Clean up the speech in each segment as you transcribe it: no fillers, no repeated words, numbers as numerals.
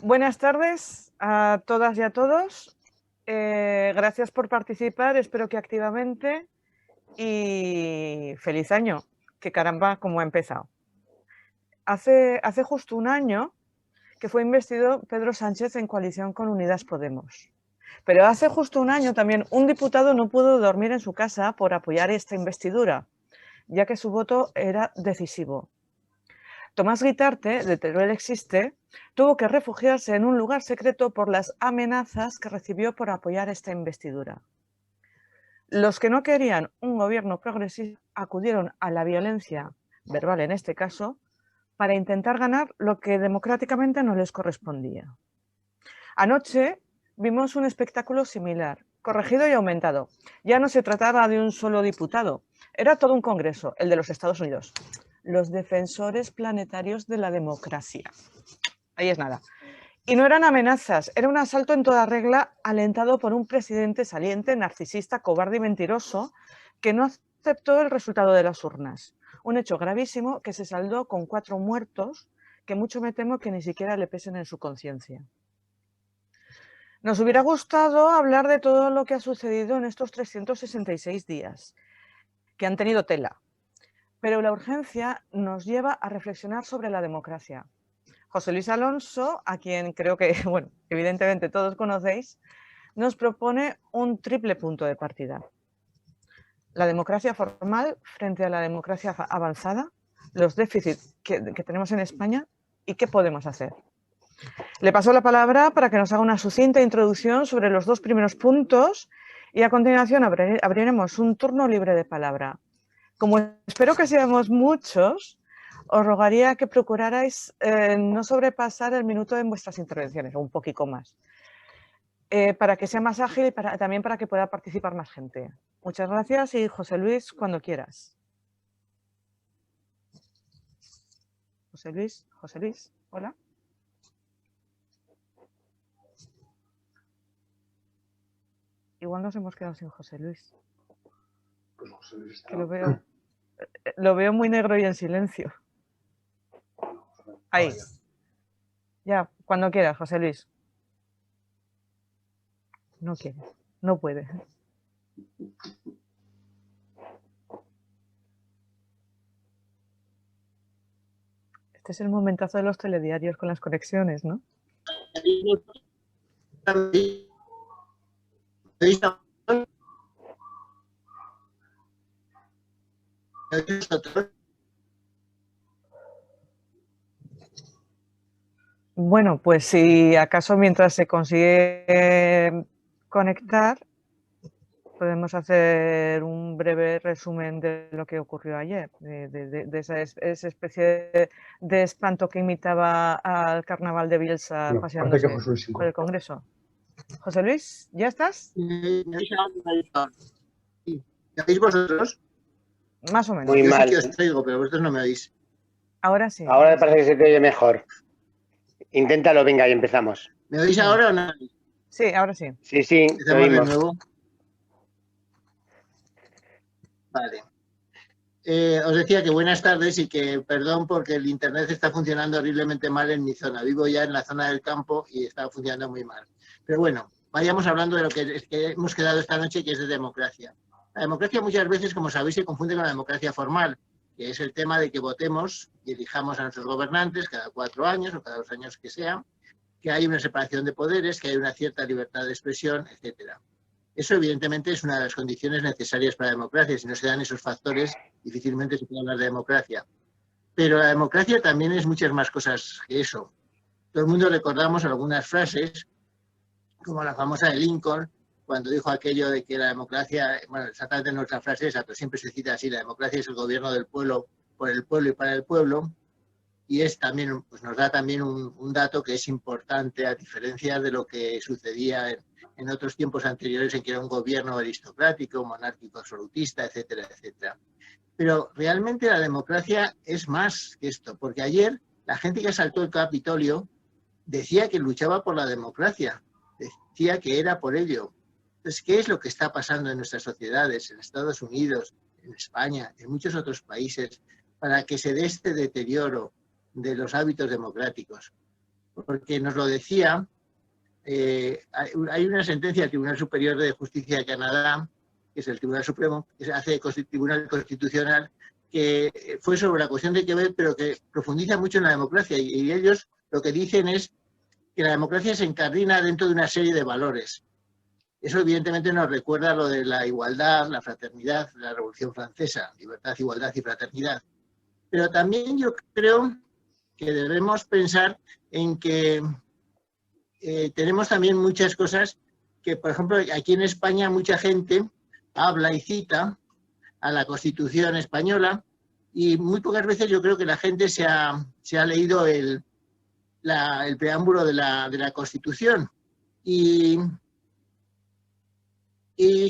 Buenas tardes a todas y a todos. Gracias por participar, espero que activamente. Y feliz año, que caramba, cómo ha empezado. Hace justo un año que fue investido Pedro Sánchez en coalición con Unidas Podemos. Pero hace justo un año también un diputado no pudo dormir en su casa por apoyar esta investidura, ya que su voto era decisivo. Tomás Guitarte, de Teruel Existe, tuvo que refugiarse en un lugar secreto por las amenazas que recibió por apoyar esta investidura. Los que no querían un gobierno progresista acudieron a la violencia verbal, en este caso, para intentar ganar lo que democráticamente no les correspondía. Anoche vimos un espectáculo similar, corregido y aumentado. Ya no se trataba de un solo diputado, era todo un congreso, el de los Estados Unidos. Los defensores planetarios de la democracia. Ahí es nada. Y no eran amenazas, era un asalto en toda regla alentado por un presidente saliente, narcisista, cobarde y mentiroso que no aceptó el resultado de las urnas. Un hecho gravísimo que se saldó con 4 muertos que mucho me temo que ni siquiera le pesen en su conciencia. Nos hubiera gustado hablar de todo lo que ha sucedido en estos 366 días, que han tenido tela, pero la urgencia nos lleva a reflexionar sobre la democracia. José Luis Alonso, a quien creo que, bueno, evidentemente todos conocéis, nos propone un triple punto de partida. La democracia formal frente a la democracia avanzada, los déficits que tenemos en España y qué podemos hacer. Le paso la palabra para que nos haga una sucinta introducción sobre los 2 primeros puntos y a continuación abriremos un turno libre de palabra. Como espero que seamos muchos, os rogaría que procurarais no sobrepasar el minuto en vuestras intervenciones, o un poquito más, para que sea más ágil y también para que pueda participar más gente. Muchas gracias y José Luis, cuando quieras. José Luis, hola. Igual nos hemos quedado sin José Luis. Pues José Luis que lo veo muy negro y en silencio. Ahí. Ya, cuando quieras, José Luis. No quiere, no puede. Este es el momentazo de los telediarios con las conexiones, ¿no? Bueno, pues si acaso mientras se consigue conectar, podemos hacer un breve resumen de lo que ocurrió ayer, de esa especie de espanto que imitaba al carnaval de Bielsa paseándose por el Congreso. José Luis, ¿ya estás? ¿Me oís vosotros? Más o menos. Muy mal. Yo sí que os traigo, pero vosotros no me oís. Ahora sí. Ahora me parece que se te oye mejor. Inténtalo, venga, y empezamos. ¿Me oís ahora o no? Sí, ahora sí. Sí, te Empezamos oímos. de nuevo. Vale. Os decía que buenas tardes y que perdón porque el internet está funcionando horriblemente mal en mi zona. Vivo ya en la zona del campo y está funcionando muy mal. Pero bueno, vayamos hablando de lo que hemos quedado esta noche, que es de democracia. La democracia muchas veces, como sabéis, se confunde con la democracia formal, que es el tema de que votemos y elijamos a nuestros gobernantes cada 4 años o cada 2 años que sea, que hay una separación de poderes, que hay una cierta libertad de expresión, etcétera. Eso, evidentemente, es una de las condiciones necesarias para la democracia. Si no se dan esos factores, difícilmente se puede hablar de democracia. Pero la democracia también es muchas más cosas que eso. Todo el mundo recordamos algunas frases, como la famosa de Lincoln, cuando dijo aquello de que la democracia, bueno, exactamente nuestra frase esa, pero siempre se cita así, la democracia es el gobierno del pueblo, por el pueblo y para el pueblo. Y es también, pues nos da también un dato que es importante, a diferencia de lo que sucedía en otros tiempos anteriores en que era un gobierno aristocrático, monárquico, absolutista, etcétera, etcétera. Pero realmente la democracia es más que esto, porque ayer la gente que asaltó el Capitolio decía que luchaba por la democracia, decía que era por ello. Entonces, ¿qué es lo que está pasando en nuestras sociedades, en Estados Unidos, en España, en muchos otros países, para que se dé este deterioro de los hábitos democráticos? porque nos lo decía, hay una sentencia del Tribunal Superior de Justicia de Canadá, que es el Tribunal Supremo, que se hace Tribunal Constitucional, que fue sobre la cuestión de Quebec, pero que profundiza mucho en la democracia, y ellos lo que dicen es que la democracia se encardina dentro de una serie de valores. Eso evidentemente nos recuerda lo de la igualdad, la fraternidad, la Revolución Francesa, libertad, igualdad y fraternidad. Pero también yo creo que debemos pensar en que tenemos también muchas cosas que, por ejemplo, aquí en España mucha gente habla y cita a la Constitución española y muy pocas veces yo creo que la gente se ha leído el preámbulo de la Constitución. Y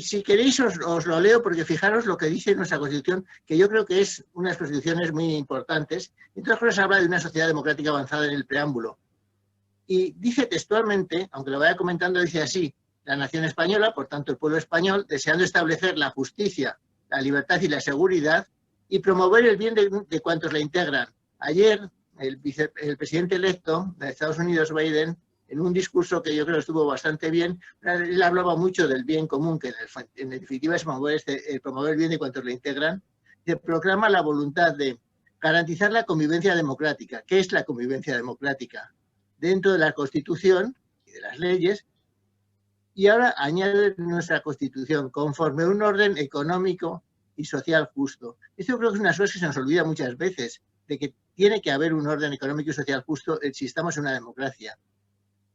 si queréis os lo leo, porque fijaros lo que dice nuestra Constitución, que yo creo que es unas constituciones muy importantes. Entre otras cosas habla de una sociedad democrática avanzada en el preámbulo. Y dice textualmente, aunque lo vaya comentando, dice así: la nación española, por tanto el pueblo español, deseando establecer la justicia, la libertad y la seguridad y promover el bien de cuantos la integran. Ayer el presidente electo de Estados Unidos, Biden, en un discurso que yo creo estuvo bastante bien, él hablaba mucho del bien común, que en definitiva es promover el bien de cuantos la integran. Se proclama la voluntad de garantizar la convivencia democrática. ¿Qué es la convivencia democrática? Dentro de la Constitución y de las leyes, y ahora añade nuestra Constitución, conforme a un orden económico y social justo. Esto creo que es una cosa que se nos olvida muchas veces, de que tiene que haber un orden económico y social justo si estamos en una democracia.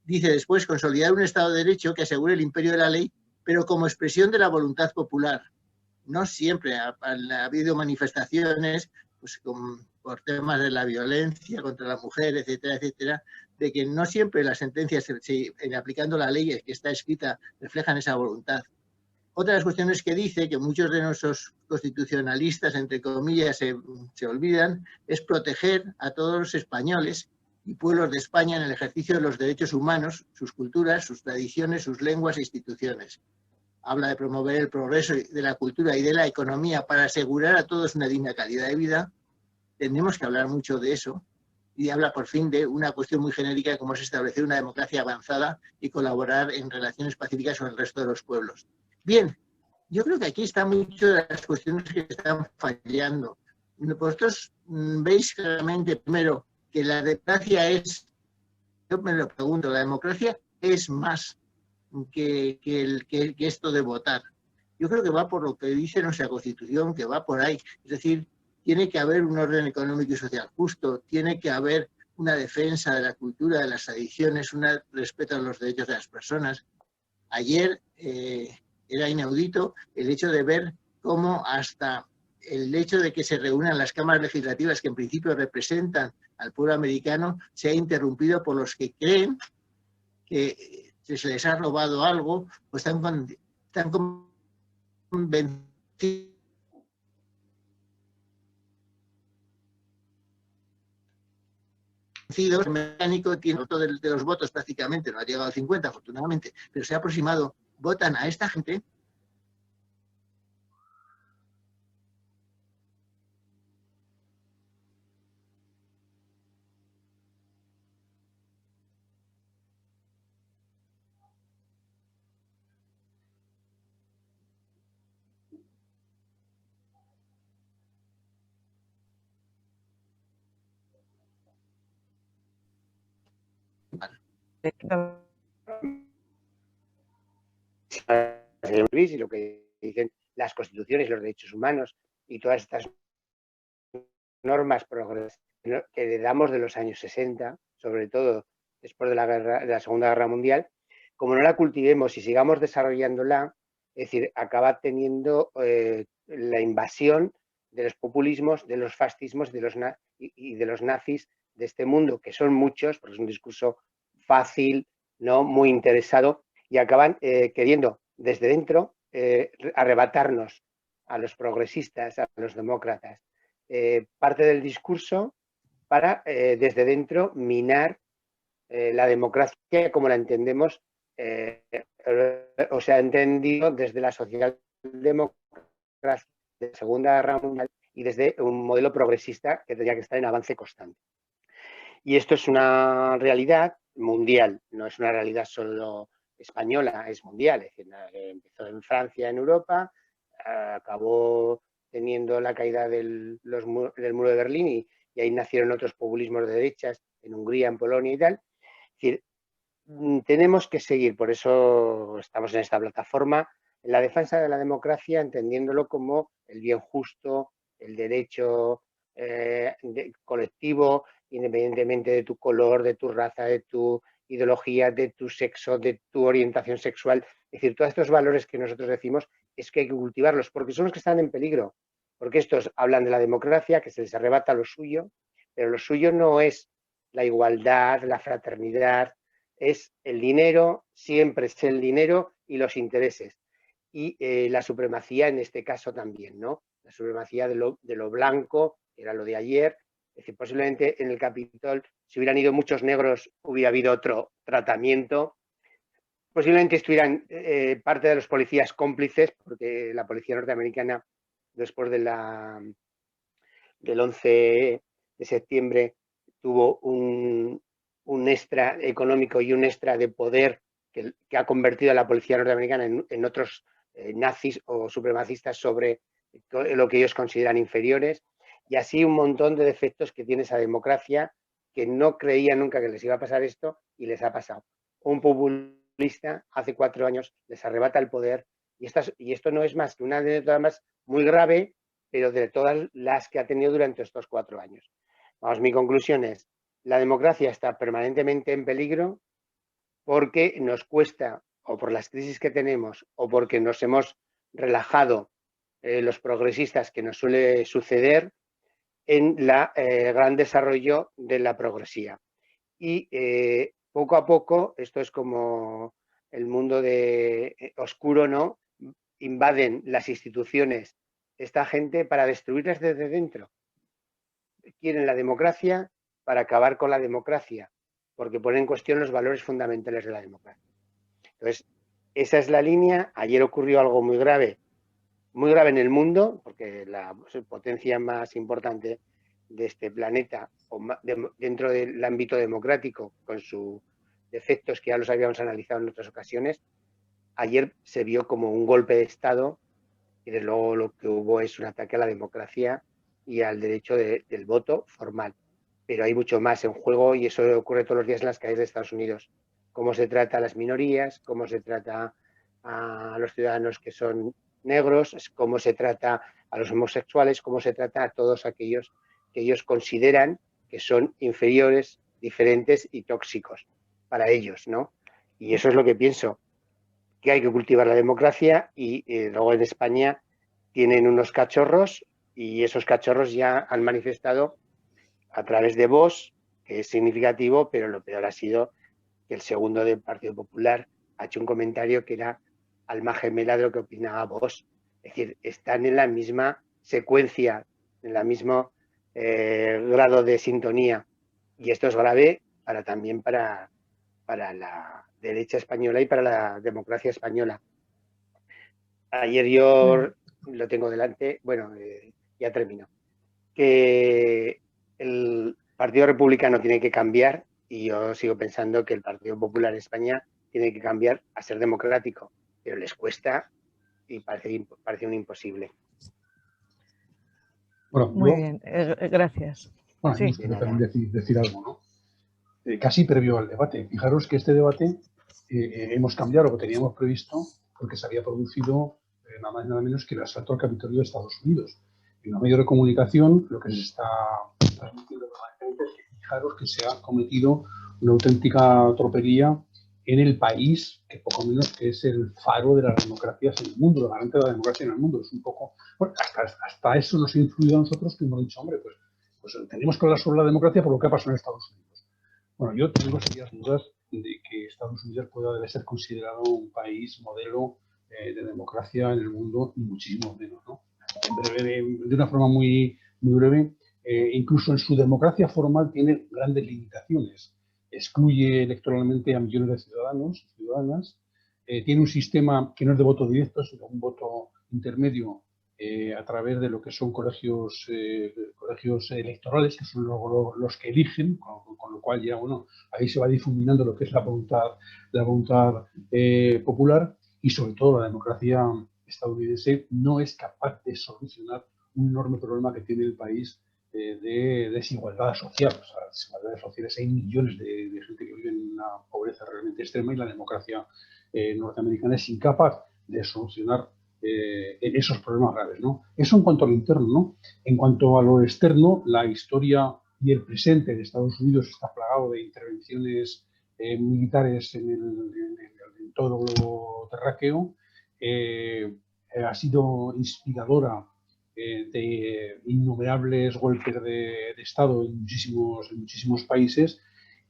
Dice después, consolidar un Estado de Derecho que asegure el imperio de la ley, pero como expresión de la voluntad popular. No siempre ha habido manifestaciones pues, por temas de la violencia contra la mujer, etcétera, etcétera, de que no siempre las sentencias, aplicando la ley que está escrita, reflejan esa voluntad. Otra de las cuestiones que dice, que muchos de nuestros constitucionalistas, entre comillas, se olvidan, es proteger a todos los españoles y pueblos de España en el ejercicio de los derechos humanos, sus culturas, sus tradiciones, sus lenguas e instituciones. Habla de promover el progreso de la cultura y de la economía para asegurar a todos una digna calidad de vida. Tenemos que hablar mucho de eso. Y habla por fin de una cuestión muy genérica como es establecer una democracia avanzada y colaborar en relaciones pacíficas con el resto de los pueblos. Bien, yo creo que aquí están muchas de las cuestiones que están fallando. Vosotros veis claramente, primero, que la democracia es, yo me lo pregunto, la democracia es más que esto de votar. Yo creo que va por lo que dice nuestra Constitución, que va por ahí. Es decir, tiene que haber un orden económico y social justo, tiene que haber una defensa de la cultura, de las tradiciones, un respeto a los derechos de las personas. Ayer era inaudito el hecho de ver cómo hasta el hecho de que se reúnan las cámaras legislativas que en principio representan al pueblo americano se ha interrumpido por los que creen que se les ha robado algo, pues están convencidos el mecánico tiene voto de los votos prácticamente, no ha llegado al 50 afortunadamente, pero se ha aproximado, votan a esta gente. Y lo que dicen las constituciones, los derechos humanos y todas estas normas que heredamos de los años 60, sobre todo después de la Segunda Guerra Mundial, como no la cultivemos y sigamos desarrollándola, es decir, acaba teniendo la invasión de los populismos, de los fascismos y de los nazis de este mundo, que son muchos, porque es un discurso fácil, ¿no? Muy interesado, y acaban queriendo desde dentro arrebatarnos a los progresistas, a los demócratas, parte del discurso para desde dentro minar la democracia como la entendemos, o sea, entendido desde la socialdemocracia de la Segunda Guerra Mundial y desde un modelo progresista que tendría que estar en avance constante. Y esto es una realidad mundial, no es una realidad solo española, es mundial. Es decir, empezó en Francia, en Europa, acabó teniendo la caída del muro de Berlín y ahí nacieron otros populismos de derechas en Hungría, en Polonia y tal. Es decir, tenemos que seguir, por eso estamos en esta plataforma, en la defensa de la democracia, entendiéndolo como el bien justo, el derecho colectivo, independientemente de tu color, de tu raza, de tu ideología, de tu sexo, de tu orientación sexual. Es decir, todos estos valores que nosotros decimos es que hay que cultivarlos, porque son los que están en peligro, porque estos hablan de la democracia, que se les arrebata lo suyo, pero lo suyo no es la igualdad, la fraternidad, es el dinero, siempre es el dinero y los intereses. Y la supremacía en este caso también, ¿no? La supremacía de lo blanco, que era lo de ayer. Es decir, posiblemente en el Capitol, si hubieran ido muchos negros, hubiera habido otro tratamiento. Posiblemente estuvieran parte de los policías cómplices, porque la policía norteamericana, después del 11 de septiembre, tuvo un extra económico y un extra de poder que ha convertido a la policía norteamericana en otros nazis o supremacistas sobre lo que ellos consideran inferiores, y así un montón de defectos que tiene esa democracia, que no creía nunca que les iba a pasar esto y les ha pasado. Un populista hace 4 años les arrebata el poder y esto no es más que una anécdota más muy grave, pero de todas las que ha tenido durante estos 4 años. Vamos, mi conclusión es, la democracia está permanentemente en peligro porque nos cuesta, o por las crisis que tenemos, o porque nos hemos relajado los progresistas, que nos suele suceder, en el gran desarrollo de la progresía. Y poco a poco, esto es como el mundo oscuro, ¿no? Invaden las instituciones esta gente para destruirlas desde dentro. Quieren la democracia para acabar con la democracia, porque ponen en cuestión los valores fundamentales de la democracia. Entonces, esa es la línea. Ayer ocurrió algo muy grave en el mundo, porque la potencia más importante de este planeta, dentro del ámbito democrático, con sus defectos que ya los habíamos analizado en otras ocasiones, ayer se vio como un golpe de Estado y desde luego lo que hubo es un ataque a la democracia y al derecho del voto formal. Pero hay mucho más en juego y eso ocurre todos los días en las calles de Estados Unidos. Cómo se trata a las minorías, cómo se trata a los ciudadanos que son negros, cómo se trata a los homosexuales, cómo se trata a todos aquellos que ellos consideran que son inferiores, diferentes y tóxicos para ellos, ¿no? Y eso es lo que pienso, que hay que cultivar la democracia y luego en España tienen unos cachorros y esos cachorros ya han manifestado a través de Vox, que es significativo, pero lo peor ha sido que el segundo del Partido Popular ha hecho un comentario que era alma gemela de lo que opinaba Vox. Es decir, están en la misma secuencia, en el mismo grado de sintonía. Y esto es grave también para la derecha española y para la democracia española. Ayer yo lo tengo delante, bueno, ya termino, que el Partido Republicano tiene que cambiar y yo sigo pensando que el Partido Popular en España tiene que cambiar a ser democrático, pero les cuesta y parece un imposible. Bueno, muy bien, gracias. Bueno, sí. yo también decir algo, ¿no? Casi previo al debate. Fijaros que este debate hemos cambiado lo que teníamos previsto porque se había producido nada más y nada menos que el asalto al Capitolio de Estados Unidos. En los medios de comunicación lo que se está transmitiendo permanentemente es que fijaros que se ha cometido una auténtica tropelía en el país, que poco menos que es el faro de las democracias en el mundo, la garante de la democracia en el mundo. Es un poco, bueno, hasta eso nos ha influido a nosotros, que hemos dicho, hombre, pues tenemos que hablar sobre la democracia por lo que ha pasado en Estados Unidos. Bueno, yo tengo serias dudas de que Estados Unidos debe ser considerado un país modelo de democracia en el mundo, y muchísimo menos, ¿no? De una forma muy, muy breve, incluso en su democracia formal tiene grandes limitaciones. Excluye electoralmente a millones de ciudadanos y ciudadanas, tiene un sistema que no es de voto directo, sino un voto intermedio a través de lo que son colegios electorales, que son los que eligen, con lo cual ya, bueno, ahí se va difuminando lo que es la voluntad popular, y sobre todo la democracia estadounidense no es capaz de solucionar un enorme problema que tiene el país de desigualdad social. O sea, desigualdades sociales, hay millones de gente que vive en una pobreza realmente extrema, y la democracia norteamericana es incapaz de solucionar esos problemas graves, ¿no? Eso en cuanto a lo interno, ¿no? En cuanto a lo externo, la historia y el presente de Estados Unidos está plagado de intervenciones militares en todo el globo terráqueo. Ha sido inspiradora de innumerables golpes de Estado en muchísimos países,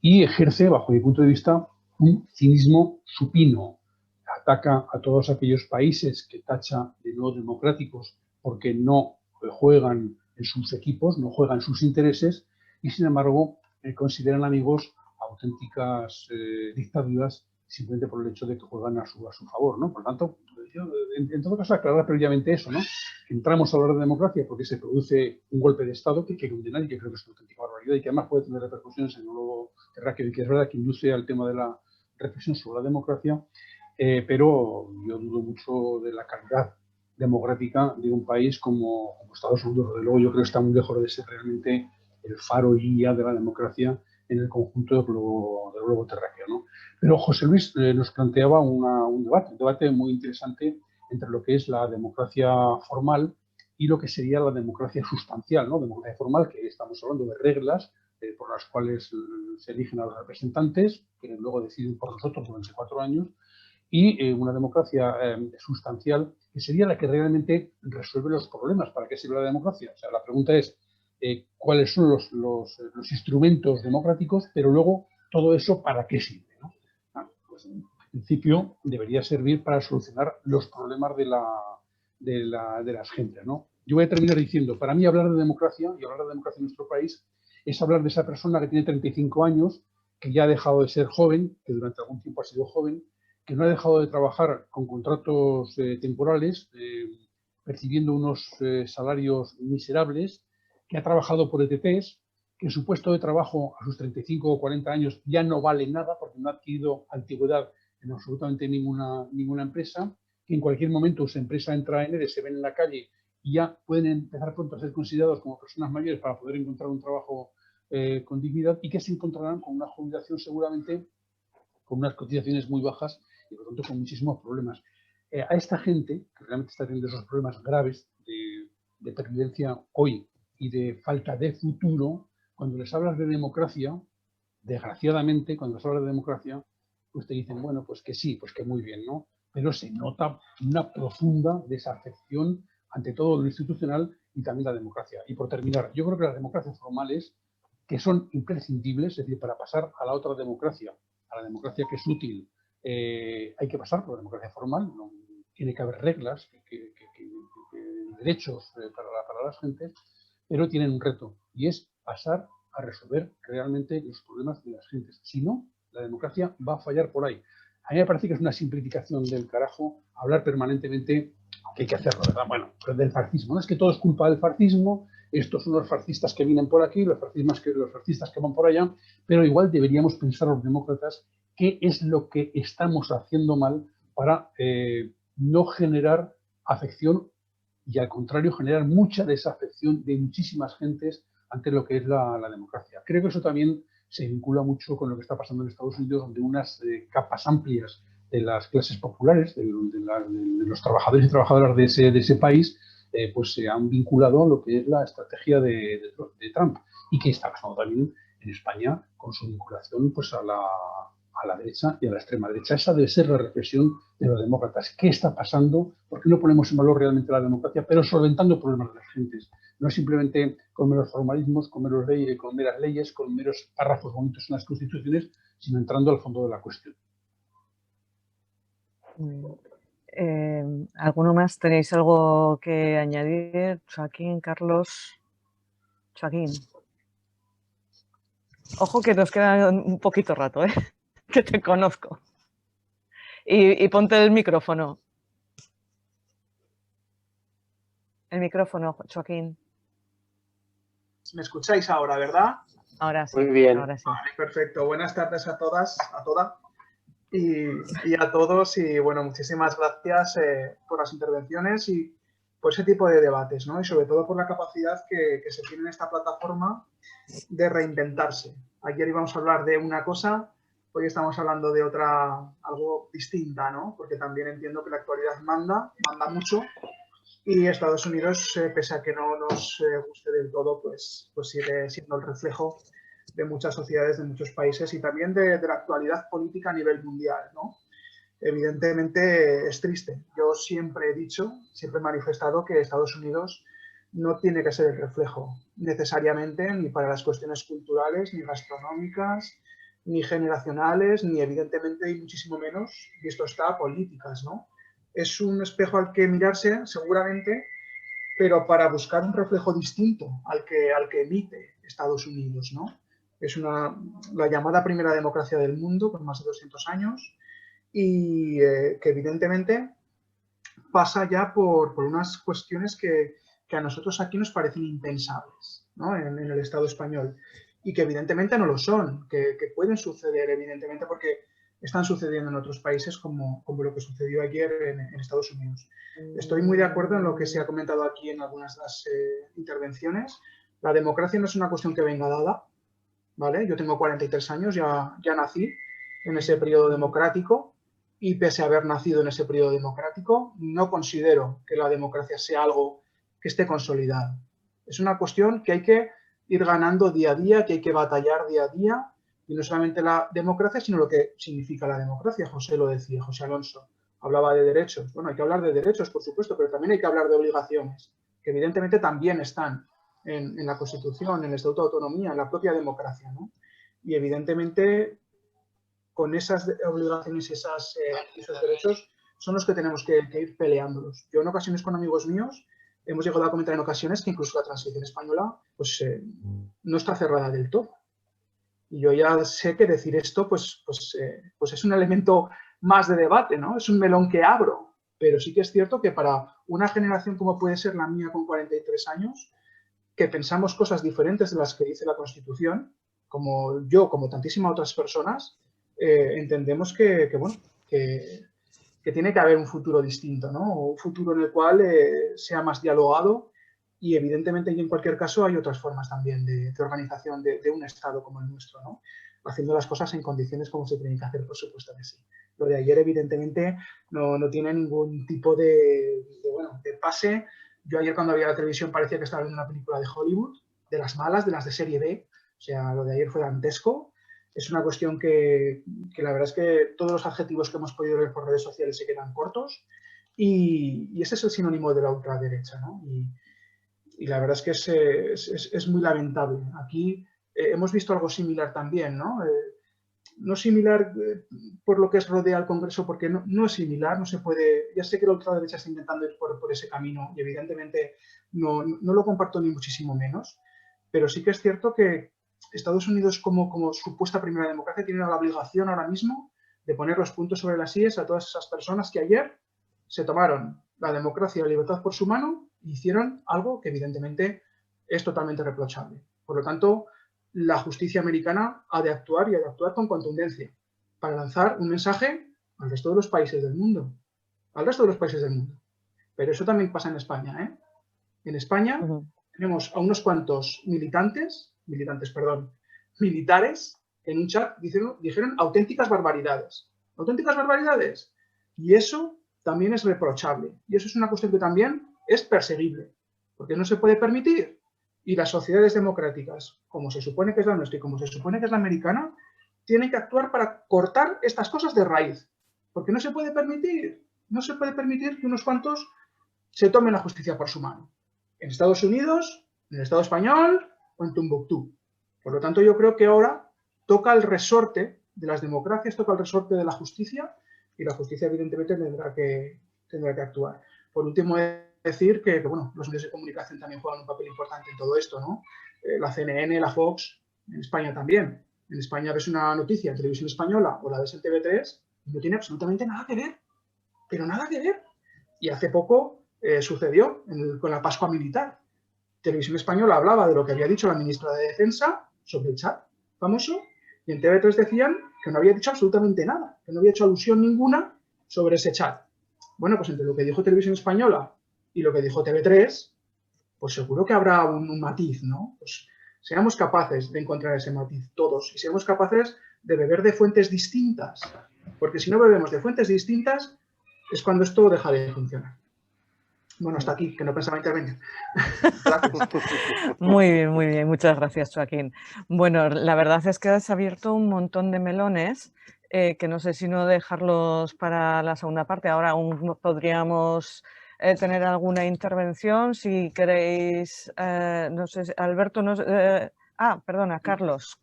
y ejerce, bajo mi punto de vista, un cinismo supino. Ataca a todos aquellos países que tacha de no democráticos porque no juegan en sus equipos, no juegan sus intereses, y sin embargo consideran amigos auténticas dictaduras simplemente por el hecho de que juegan a su favor, ¿no? Por lo tanto, yo, en todo caso, aclarar previamente eso, ¿no? Entramos a hablar de democracia porque se produce un golpe de Estado que hay que condenar y que creo que es una auténtica barbaridad y que además puede tener repercusiones en el globo terráqueo, y que es verdad que induce al tema de la reflexión sobre la democracia, pero yo dudo mucho de la calidad democrática de un país como Estados Unidos. Desde luego, yo creo que está muy lejos de ser realmente el faro y guía de la democracia en el conjunto del globo terráqueo, ¿no? Pero José Luis nos planteaba un debate muy interesante entre lo que es la democracia formal y lo que sería la democracia sustancial, ¿no? Democracia formal, que estamos hablando de reglas por las cuales se eligen a los representantes, que luego deciden por nosotros durante 4 años, y una democracia sustancial, que sería la que realmente resuelve los problemas. ¿Para qué sirve la democracia? O sea, la pregunta es cuáles son los instrumentos democráticos, pero luego todo eso ¿para qué sirve, ¿no? Pues en principio debería servir para solucionar los problemas de las gentes, ¿no? Yo voy a terminar diciendo, para mí hablar de democracia, y hablar de democracia en nuestro país, es hablar de esa persona que tiene 35 años, que ya ha dejado de ser joven, que durante algún tiempo ha sido joven, que no ha dejado de trabajar con contratos temporales, percibiendo unos salarios miserables, que ha trabajado por ETTs, que su puesto de trabajo a sus 35 o 40 años ya no vale nada porque no ha adquirido antigüedad en absolutamente ninguna empresa, que en cualquier momento su empresa entra en ERE, se ven en la calle y ya pueden empezar pronto a ser considerados como personas mayores para poder encontrar un trabajo con dignidad, y que se encontrarán con una jubilación seguramente con unas cotizaciones muy bajas y por lo tanto con muchísimos problemas. A esta gente, que realmente está teniendo esos problemas graves de pervivencia hoy y de falta de futuro, cuando les hablas de democracia, desgraciadamente, cuando les hablas de democracia, pues te dicen, bueno, pues que sí, pues que muy bien, ¿no? Pero se nota una profunda desafección ante todo lo institucional y también la democracia. Y por terminar, yo creo que las democracias formales, que son imprescindibles, es decir, para pasar a la otra democracia, a la democracia que es útil, hay que pasar por la democracia formal, ¿no? Tiene que haber reglas, derechos para las gentes, pero tienen un reto, y es pasar a resolver realmente los problemas de las gentes. Si no, la democracia va a fallar por ahí. A mí me parece que es una simplificación del carajo hablar permanentemente, que hay que hacerlo, ¿verdad? Bueno, pero del fascismo. No es que todo es culpa del fascismo, estos son los fascistas que vienen por aquí, los fascistas que van por allá, pero igual deberíamos pensar los demócratas qué es lo que estamos haciendo mal para no generar afección y, al contrario, generar mucha desafección de muchísimas gentes ante lo que es la democracia. Creo que eso también se vincula mucho con lo que está pasando en Estados Unidos, donde unas capas amplias de las clases populares, de los trabajadores y trabajadoras de ese país, pues se han vinculado a lo que es la estrategia de Trump, y que está pasando también en España con su vinculación pues a la derecha y a la extrema derecha. Esa debe ser la reflexión de los demócratas. ¿Qué está pasando? ¿Por qué no ponemos en valor realmente la democracia, pero solventando problemas de las gentes? No simplemente con meros formalismos, con meras leyes, con meros párrafos bonitos en las constituciones, sino entrando al fondo de la cuestión. ¿Alguno más? ¿Tenéis algo que añadir? Joaquín, Carlos. Joaquín. Ojo que nos queda un poquito rato, ¿eh? Que te conozco. Y ponte el micrófono. El micrófono, Joaquín. Me escucháis ahora, ¿verdad? Ahora sí, Muy bien. ahora sí. Vale, perfecto. Buenas tardes a todas, a todas y a todos. Y bueno, muchísimas gracias por las intervenciones y por ese tipo de debates, ¿no? Y sobre todo por la capacidad que se tiene en esta plataforma de reinventarse. Ayer íbamos a hablar de una cosa, hoy estamos hablando de otra, algo distinta, ¿no? Porque también entiendo que la actualidad manda mucho. Y Estados Unidos, pese a que no nos guste del todo, pues sigue siendo el reflejo de muchas sociedades, de muchos países y también de la actualidad política a nivel mundial, ¿no? Evidentemente es triste. Yo siempre he dicho, siempre he manifestado que Estados Unidos no tiene que ser el reflejo necesariamente ni para las cuestiones culturales, ni gastronómicas, ni generacionales, ni evidentemente y muchísimo menos, y esto está, políticas, ¿no? Es un espejo al que mirarse, seguramente, pero para buscar un reflejo distinto al que emite Estados Unidos, ¿no? Es la llamada primera democracia del mundo, con más de 200 años, y que evidentemente pasa ya por unas cuestiones que a nosotros aquí nos parecen impensables, ¿no? En el Estado español, y que evidentemente no lo son, que pueden suceder, evidentemente, porque están sucediendo en otros países como lo que sucedió ayer en Estados Unidos. Estoy muy de acuerdo en lo que se ha comentado aquí en algunas de las intervenciones. La democracia no es una cuestión que venga dada, ¿vale? Yo tengo 43 años, ya nací en ese periodo democrático y pese a haber nacido en ese periodo democrático, no considero que la democracia sea algo que esté consolidado. Es una cuestión que hay que ir ganando día a día, que hay que batallar día a día, y no solamente la democracia, sino lo que significa la democracia. José lo decía, José Alonso, hablaba de derechos. Bueno, hay que hablar de derechos, por supuesto, pero también hay que hablar de obligaciones, que evidentemente también están en la Constitución, en el Estatuto de Autonomía, en la propia democracia, ¿no? Y evidentemente con esas obligaciones y esos derechos son los que tenemos que ir peleándolos. Yo en ocasiones con amigos míos hemos llegado a comentar en ocasiones que incluso la transición española pues, no está cerrada del todo. Y yo ya sé que decir esto pues es un elemento más de debate, ¿no? Es un melón que abro. Pero sí que es cierto que para una generación como puede ser la mía con 43 años, que pensamos cosas diferentes de las que dice la Constitución, como yo, como tantísimas otras personas, entendemos que tiene que haber un futuro distinto, ¿no? Un futuro en el cual sea más dialogado y evidentemente y en cualquier caso hay otras formas también de organización de un Estado como el nuestro, ¿no? Haciendo las cosas en condiciones como se tienen que hacer, por supuesto que sí. Lo de ayer evidentemente no tiene ningún tipo de pase. Yo ayer cuando veía la televisión parecía que estaba viendo una película de Hollywood, de las malas, de las de serie B. O sea, lo de ayer fue dantesco. Es una cuestión que la verdad es que todos los adjetivos que hemos podido ver por redes sociales se quedan cortos y ese es el sinónimo de la ultraderecha, ¿no? Y la verdad es que es muy lamentable. Aquí hemos visto algo similar también, ¿no? No similar por lo que rodea al Congreso, porque no es similar, no se puede... Ya sé que la ultraderecha está intentando ir por ese camino y evidentemente no lo comparto ni muchísimo menos, pero sí que es cierto que Estados Unidos como supuesta primera democracia tiene la obligación ahora mismo de poner los puntos sobre las íes a todas esas personas que ayer se tomaron la democracia y la libertad por su mano e hicieron algo que evidentemente es totalmente reprochable. Por lo tanto, la justicia americana ha de actuar y ha de actuar con contundencia para lanzar un mensaje al resto de los países del mundo. Al resto de los países del mundo. Pero eso también pasa en España, ¿eh? En España tenemos a unos cuantos militares en un chat dijeron auténticas barbaridades. ¿Auténticas barbaridades? Y eso también es reprochable. Y eso es una cuestión que también es perseguible. Porque no se puede permitir. Y las sociedades democráticas, como se supone que es la nuestra y como se supone que es la americana, tienen que actuar para cortar estas cosas de raíz. Porque no se puede permitir que unos cuantos se tomen la justicia por su mano. En Estados Unidos, en el Estado español o en Tombuctú. Por lo tanto, yo creo que ahora toca el resorte de las democracias, toca el resorte de la justicia y la justicia evidentemente tendrá que actuar. Por último, decir que bueno, los medios de comunicación también juegan un papel importante en todo esto, ¿no? La CNN, la Fox, en España también. En España ves una noticia en televisión española o la ves en TV3 y no tiene absolutamente nada que ver. Pero nada que ver. Y hace poco sucedió con la Pascua Militar. Televisión Española hablaba de lo que había dicho la ministra de Defensa sobre el chat famoso, y en TV3 decían que no había dicho absolutamente nada, que no había hecho alusión ninguna sobre ese chat. Bueno, pues entre lo que dijo Televisión Española y lo que dijo TV3, pues seguro que habrá un matiz, ¿no? Pues seamos capaces de encontrar ese matiz todos y seamos capaces de beber de fuentes distintas, porque si no bebemos de fuentes distintas es cuando esto deja de funcionar. Bueno, hasta aquí, que no pensaba intervenir. Gracias. Muy bien, muchas gracias, Joaquín. Bueno, la verdad es que has abierto un montón de melones, que no sé si no dejarlos para la segunda parte. Ahora aún podríamos tener alguna intervención, si queréis, no sé, Alberto, perdona, Carlos,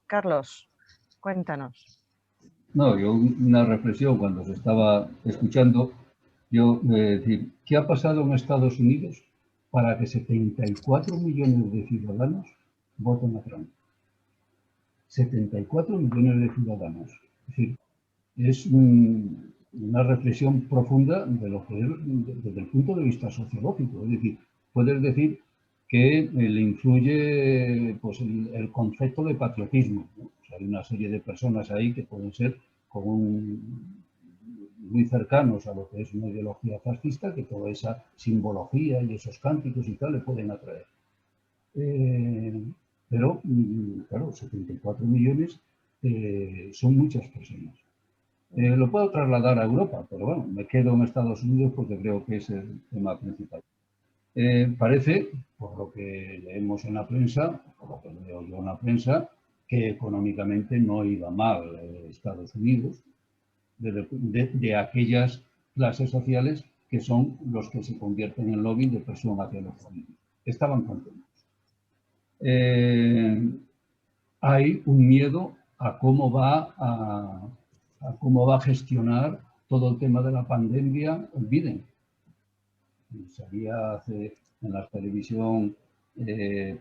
cuéntanos. No, yo una reflexión cuando se estaba escuchando, yo decir, ¿qué ha pasado en Estados Unidos para que 74 millones de ciudadanos voten a Trump? 74 millones de ciudadanos. Es decir, es una reflexión profunda de lo que es desde el punto de vista sociológico. Es decir, puedes decir que le influye pues, el concepto de patriotismo, ¿no? O sea, hay una serie de personas ahí que pueden ser muy cercanos a lo que es una ideología fascista, que toda esa simbología y esos cánticos y tal le pueden atraer. Pero, claro, 74 millones son muchas personas. Lo puedo trasladar a Europa, pero bueno, me quedo en Estados Unidos porque creo que es el tema principal. Parece, por lo que leemos en la prensa, por lo que leo yo en la prensa, que económicamente no iba mal Estados Unidos, de aquellas clases sociales que son los que se convierten en lobby de presión hacia los políticos. Estaban contentos. Hay un miedo a cómo va a gestionar todo el tema de la pandemia Biden. Salía hace en la televisión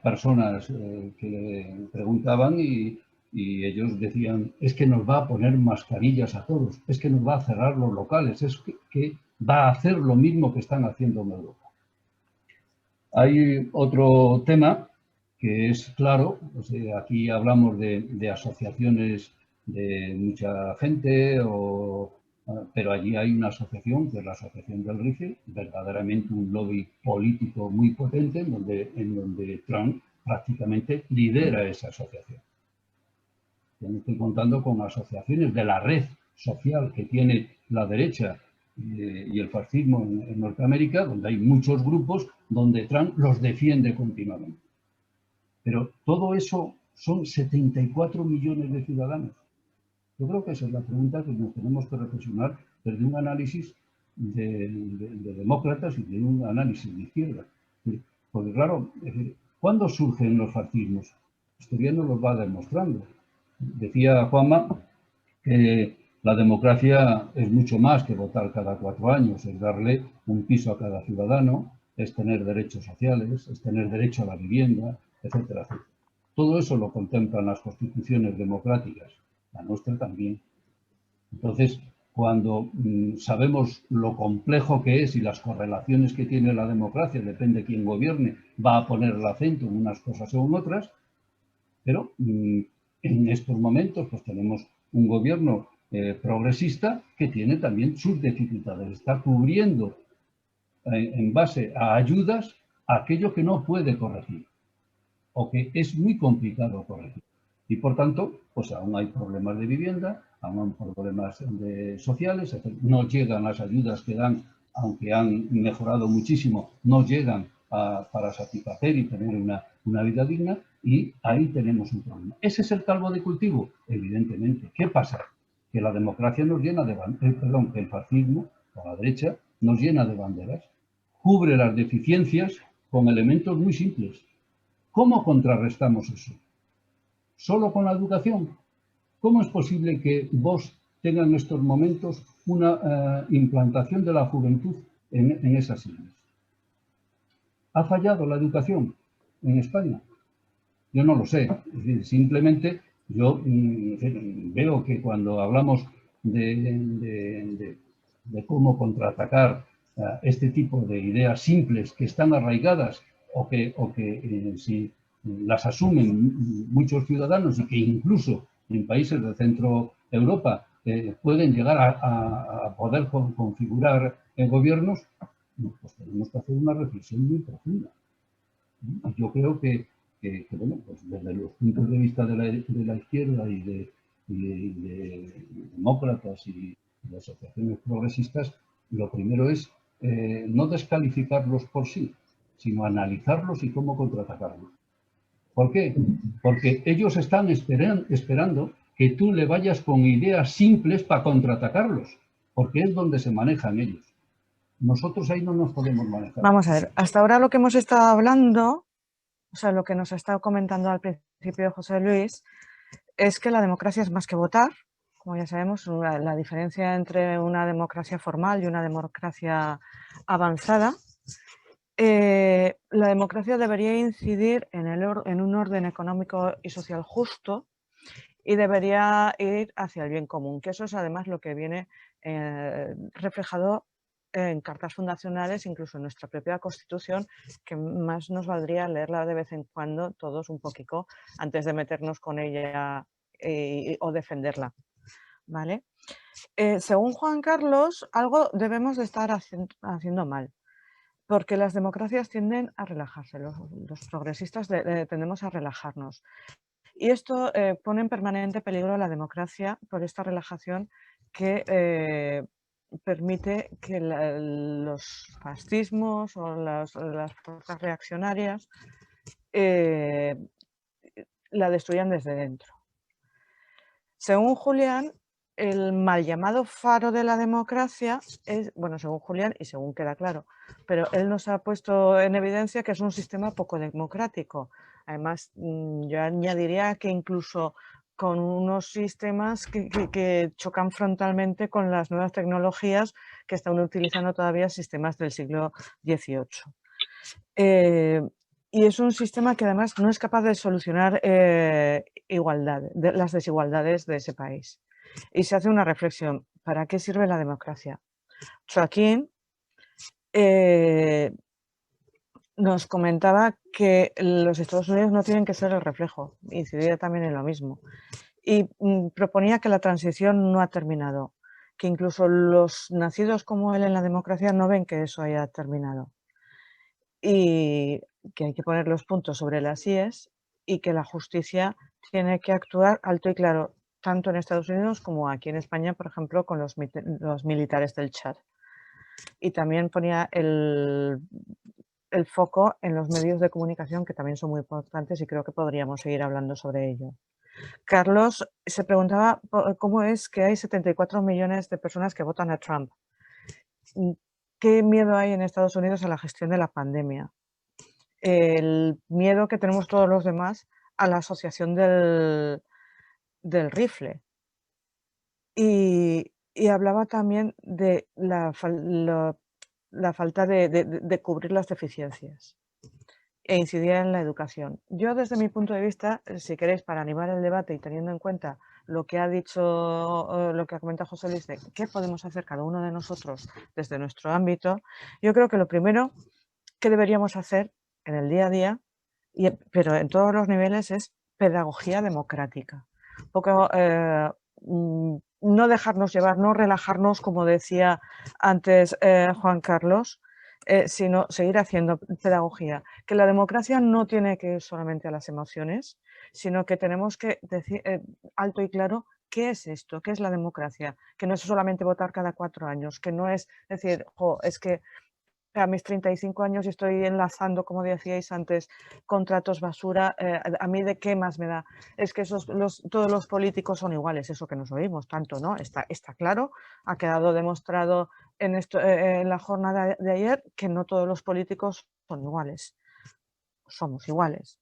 personas que le preguntaban y ellos decían, es que nos va a poner mascarillas a todos, es que nos va a cerrar los locales, es que va a hacer lo mismo que están haciendo en Europa. Hay otro tema que es claro, o sea, aquí hablamos de asociaciones de mucha gente, pero allí hay una asociación, que es la Asociación del RIFE, verdaderamente un lobby político muy potente, en donde Trump prácticamente lidera esa asociación. Yo estoy contando con asociaciones de la red social que tiene la derecha y el fascismo en Norteamérica, donde hay muchos grupos donde Trump los defiende continuamente. Pero todo eso son 74 millones de ciudadanos. Yo creo que esa es la pregunta que nos tenemos que reflexionar desde un análisis de demócratas y de un análisis de izquierda. Porque claro, ¿cuándo surgen los fascismos? La historia nos los va demostrando. Decía Juanma que la democracia es mucho más que votar cada 4 años, es darle un piso a cada ciudadano, es tener derechos sociales, es tener derecho a la vivienda, etcétera, etcétera. Todo eso lo contemplan las constituciones democráticas, la nuestra también. Entonces, cuando sabemos lo complejo que es y las correlaciones que tiene la democracia, depende de quién gobierne, va a poner el acento en unas cosas o en otras, pero en estos momentos pues tenemos un gobierno progresista que tiene también sus dificultades. Está cubriendo en base a ayudas aquello que no puede corregir o que es muy complicado corregir. Y por tanto, pues aún hay problemas de vivienda, aún hay problemas sociales, no llegan las ayudas que dan, aunque han mejorado muchísimo, no llegan para satisfacer y tener una vida digna, y ahí tenemos un problema. ¿Ese es el caldo de cultivo? Evidentemente. ¿Qué pasa? Que la democracia nos llena de que el fascismo, o la derecha, nos llena de banderas, cubre las deficiencias con elementos muy simples. ¿Cómo contrarrestamos eso? ¿Solo con la educación? ¿Cómo es posible que Vox tenga en estos momentos una implantación de la juventud en esas islas? ¿Ha fallado la educación en España? Yo no lo sé. Es decir, simplemente yo veo que cuando hablamos de cómo contraatacar este tipo de ideas simples que están arraigadas o que si las asumen muchos ciudadanos y que incluso en países de Centro Europa pueden llegar a poder configurar gobiernos, pues tenemos que hacer una reflexión muy profunda. Y yo creo que bueno, pues desde los puntos de vista de la izquierda y de demócratas y de asociaciones progresistas, lo primero es no descalificarlos por sí, sino analizarlos y cómo contraatacarlos. ¿Por qué? Porque ellos están esperando que tú le vayas con ideas simples para contraatacarlos, porque es donde se manejan ellos. Nosotros ahí no nos podemos manejar. Vamos a ver, hasta ahora lo que hemos estado hablando, o sea, lo que nos ha estado comentando al principio José Luis, es que la democracia es más que votar. Como ya sabemos, la diferencia entre una democracia formal y una democracia avanzada. La democracia debería incidir en un orden económico y social justo y debería ir hacia el bien común, que eso es además lo que viene reflejado en cartas fundacionales, incluso en nuestra propia Constitución, que más nos valdría leerla de vez en cuando, todos un poquito, antes de meternos con ella o defenderla. ¿Vale? Según Juan Carlos, algo debemos de estar haciendo mal, porque las democracias tienden a relajarse, los progresistas tendemos a relajarnos. Y esto pone en permanente peligro la democracia por esta relajación que permite que los fascismos o las fuerzas reaccionarias la destruyan desde dentro. Según Julián, el mal llamado faro de la democracia es, bueno, según Julián y según queda claro, pero él nos ha puesto en evidencia que es un sistema poco democrático. Además, yo añadiría que incluso con unos sistemas que chocan frontalmente con las nuevas tecnologías que están utilizando todavía sistemas del siglo XVIII. Y es un sistema que además no es capaz de solucionar las desigualdades de ese país. Y se hace una reflexión, ¿para qué sirve la democracia? Joaquín nos comentaba que los Estados Unidos no tienen que ser el reflejo, incidía también en lo mismo. Y proponía que la transición no ha terminado, que incluso los nacidos como él en la democracia no ven que eso haya terminado. Y que hay que poner los puntos sobre las IES y que la justicia tiene que actuar alto y claro, tanto en Estados Unidos como aquí en España, por ejemplo, con los militares del Chad. Y también ponía el foco en los medios de comunicación, que también son muy importantes y creo que podríamos seguir hablando sobre ello. Carlos se preguntaba cómo es que hay 74 millones de personas que votan a Trump. ¿Qué miedo hay en Estados Unidos a la gestión de la pandemia? El miedo que tenemos todos los demás a la asociación del rifle. Y hablaba también de la falta de cubrir las deficiencias e incidía en la educación. Yo, desde mi punto de vista, si queréis, para animar el debate y teniendo en cuenta lo que ha dicho, lo que ha comentado José Luis, de qué podemos hacer cada uno de nosotros desde nuestro ámbito, yo creo que lo primero que deberíamos hacer en el día a día, pero en todos los niveles, es pedagogía democrática. Un poco, no dejarnos llevar, no relajarnos, como decía antes Juan Carlos, sino seguir haciendo pedagogía. Que la democracia no tiene que ir solamente a las emociones, sino que tenemos que decir alto y claro qué es esto, qué es la democracia, que no es solamente votar cada 4 años, que no es decir, es que a mis 35 años estoy enlazando, como decíais antes, contratos basura. ¿A mí de qué más me da? Es que todos los políticos son iguales, eso que nos oímos tanto, ¿no? Está claro, ha quedado demostrado en la jornada de ayer que no todos los políticos son iguales, somos iguales.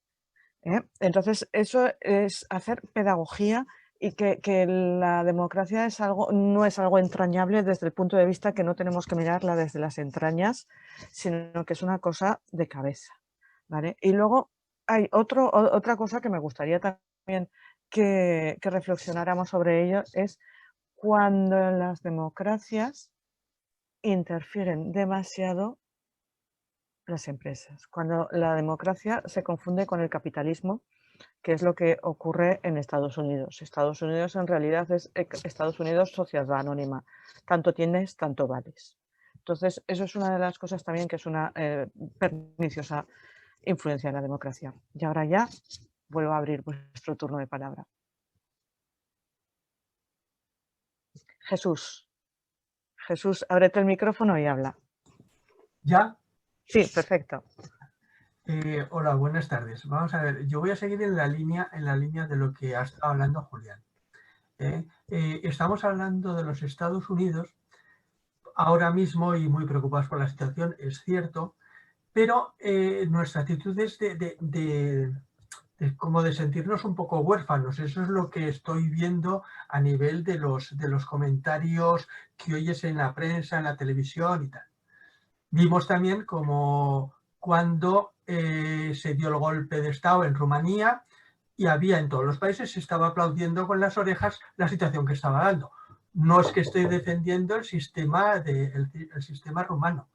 Entonces, eso es hacer pedagogía y que la democracia no es algo entrañable desde el punto de vista que no tenemos que mirarla desde las entrañas, sino que es una cosa de cabeza, ¿vale? Y luego hay otra cosa que me gustaría también que reflexionáramos sobre ello, es cuando las democracias interfieren demasiado las empresas. Cuando la democracia se confunde con el capitalismo, que es lo que ocurre en Estados Unidos. Estados Unidos en realidad es Estados Unidos sociedad anónima. Tanto tienes, tanto vales. Entonces, eso es una de las cosas también que es una perniciosa influencia en la democracia. Y ahora ya vuelvo a abrir vuestro turno de palabra. Jesús. Jesús, ábrete el micrófono y habla. ¿Ya? Sí, perfecto. Hola, buenas tardes. Vamos a ver, yo voy a seguir en la línea de lo que ha estado hablando Julián. Estamos hablando de los Estados Unidos ahora mismo y muy preocupados por la situación, es cierto, pero nuestra actitud es como de sentirnos un poco huérfanos. Eso es lo que estoy viendo a nivel de los comentarios que oyes en la prensa, en la televisión y tal. Vimos también como cuando se dio el golpe de Estado en Rumanía y había en todos los países, se estaba aplaudiendo con las orejas la situación que estaba dando. No es que estoy defendiendo el sistema rumano,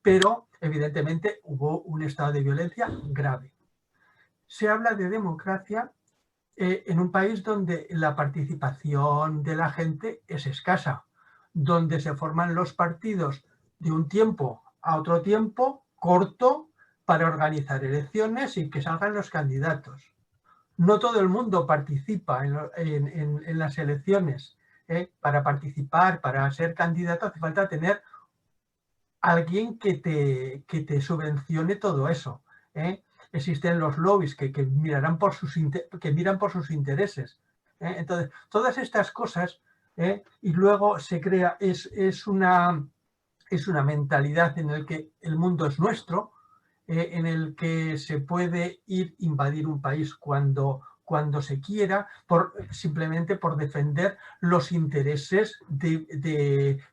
pero evidentemente hubo un estado de violencia grave. Se habla de democracia en un país donde la participación de la gente es escasa, donde se forman los partidos de un tiempo a otro tiempo corto para organizar elecciones y que salgan los candidatos. No todo el mundo participa en las elecciones. Para participar, para ser candidato, hace falta tener alguien que te subvencione todo eso. Existen los lobbies que miran por sus intereses. Entonces, todas estas cosas, y luego se crea, es una mentalidad en la que el mundo es nuestro, en el que se puede invadir un país cuando se quiera, simplemente por defender los intereses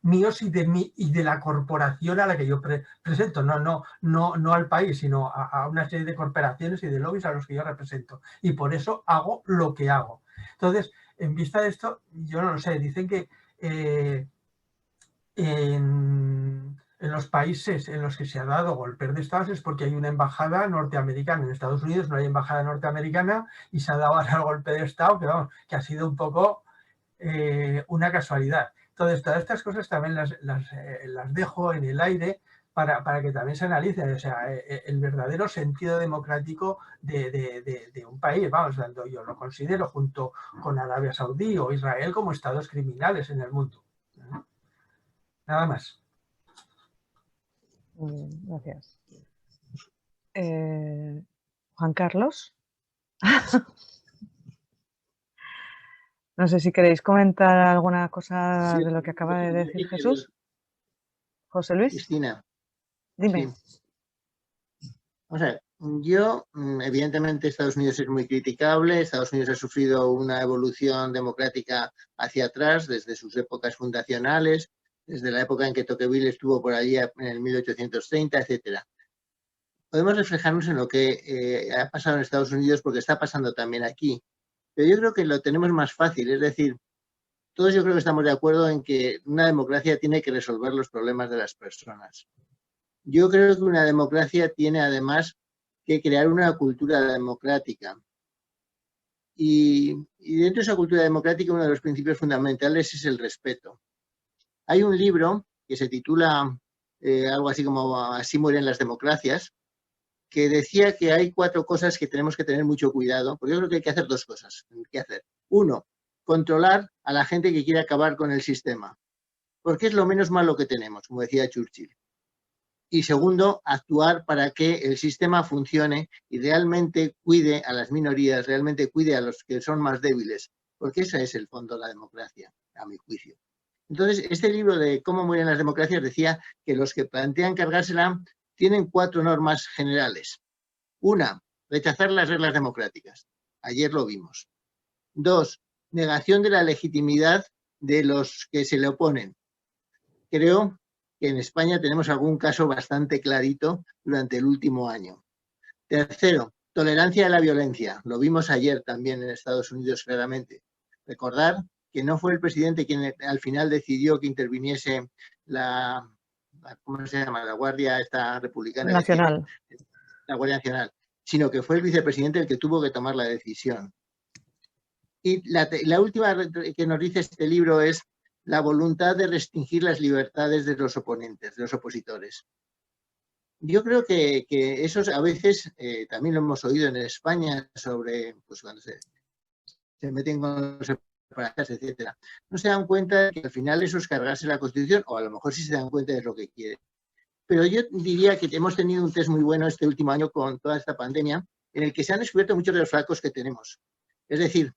míos y de la corporación a la que yo presento, no al país, sino a una serie de corporaciones y de lobbies a los que yo represento. Y por eso hago lo que hago. Entonces, en vista de esto, yo no lo sé, dicen que en los países en los que se ha dado golpes de Estado es porque hay una embajada norteamericana. En Estados Unidos no hay embajada norteamericana y se ha dado ahora el golpe de Estado, que ha sido un poco una casualidad. Entonces, todas estas cosas también las dejo en el aire para que también se analicen. O sea, el verdadero sentido democrático de un país. Vamos, yo lo considero junto con Arabia Saudí o Israel como estados criminales en el mundo. Nada más. Muy bien, gracias. Juan Carlos. No sé si queréis comentar alguna cosa de lo que acaba de decir Jesús. José Luis. Cristina. Dime. Sí. O sea, yo, evidentemente, Estados Unidos es muy criticable. Estados Unidos ha sufrido una evolución democrática hacia atrás desde sus épocas fundacionales, desde la época en que Tocqueville estuvo por allí en el 1830, etcétera. Podemos reflejarnos en lo que ha pasado en Estados Unidos porque está pasando también aquí. Pero yo creo que lo tenemos más fácil, es decir, todos yo creo que estamos de acuerdo en que una democracia tiene que resolver los problemas de las personas. Yo creo que una democracia tiene además que crear una cultura democrática. Y dentro de esa cultura democrática uno de los principios fundamentales es el respeto. Hay un libro que se titula algo así como Así mueren las democracias, que decía que hay 4 cosas que tenemos que tener mucho cuidado, porque yo creo que hay que hacer 2 cosas. Uno, controlar a la gente que quiere acabar con el sistema, porque es lo menos malo que tenemos, como decía Churchill. Y segundo, actuar para que el sistema funcione y realmente cuide a las minorías, realmente cuide a los que son más débiles, porque ese es el fondo de la democracia, a mi juicio. Entonces, este libro de Cómo mueren las democracias decía que los que plantean cargársela tienen 4 normas generales. 1, rechazar las reglas democráticas. Ayer lo vimos. 2, negación de la legitimidad de los que se le oponen. Creo que en España tenemos algún caso bastante clarito durante el último año. 3, tolerancia a la violencia. Lo vimos ayer también en Estados Unidos claramente. Recordar que no fue el presidente quien al final decidió que interviniese la ¿cómo se llama? La Guardia esta republicana. Nacional. La Guardia Nacional, sino que fue el vicepresidente el que tuvo que tomar la decisión. Y la última que nos dice este libro es la voluntad de restringir las libertades de los oponentes, de los opositores. Yo creo que eso a veces, también lo hemos oído en España sobre, pues cuando se meten con los separatistas, etcétera. No se dan cuenta de que al final eso es cargarse la Constitución, o a lo mejor sí se dan cuenta de lo que quieren. Pero yo diría que hemos tenido un test muy bueno este último año con toda esta pandemia, en el que se han descubierto muchos de los flacos que tenemos. Es decir,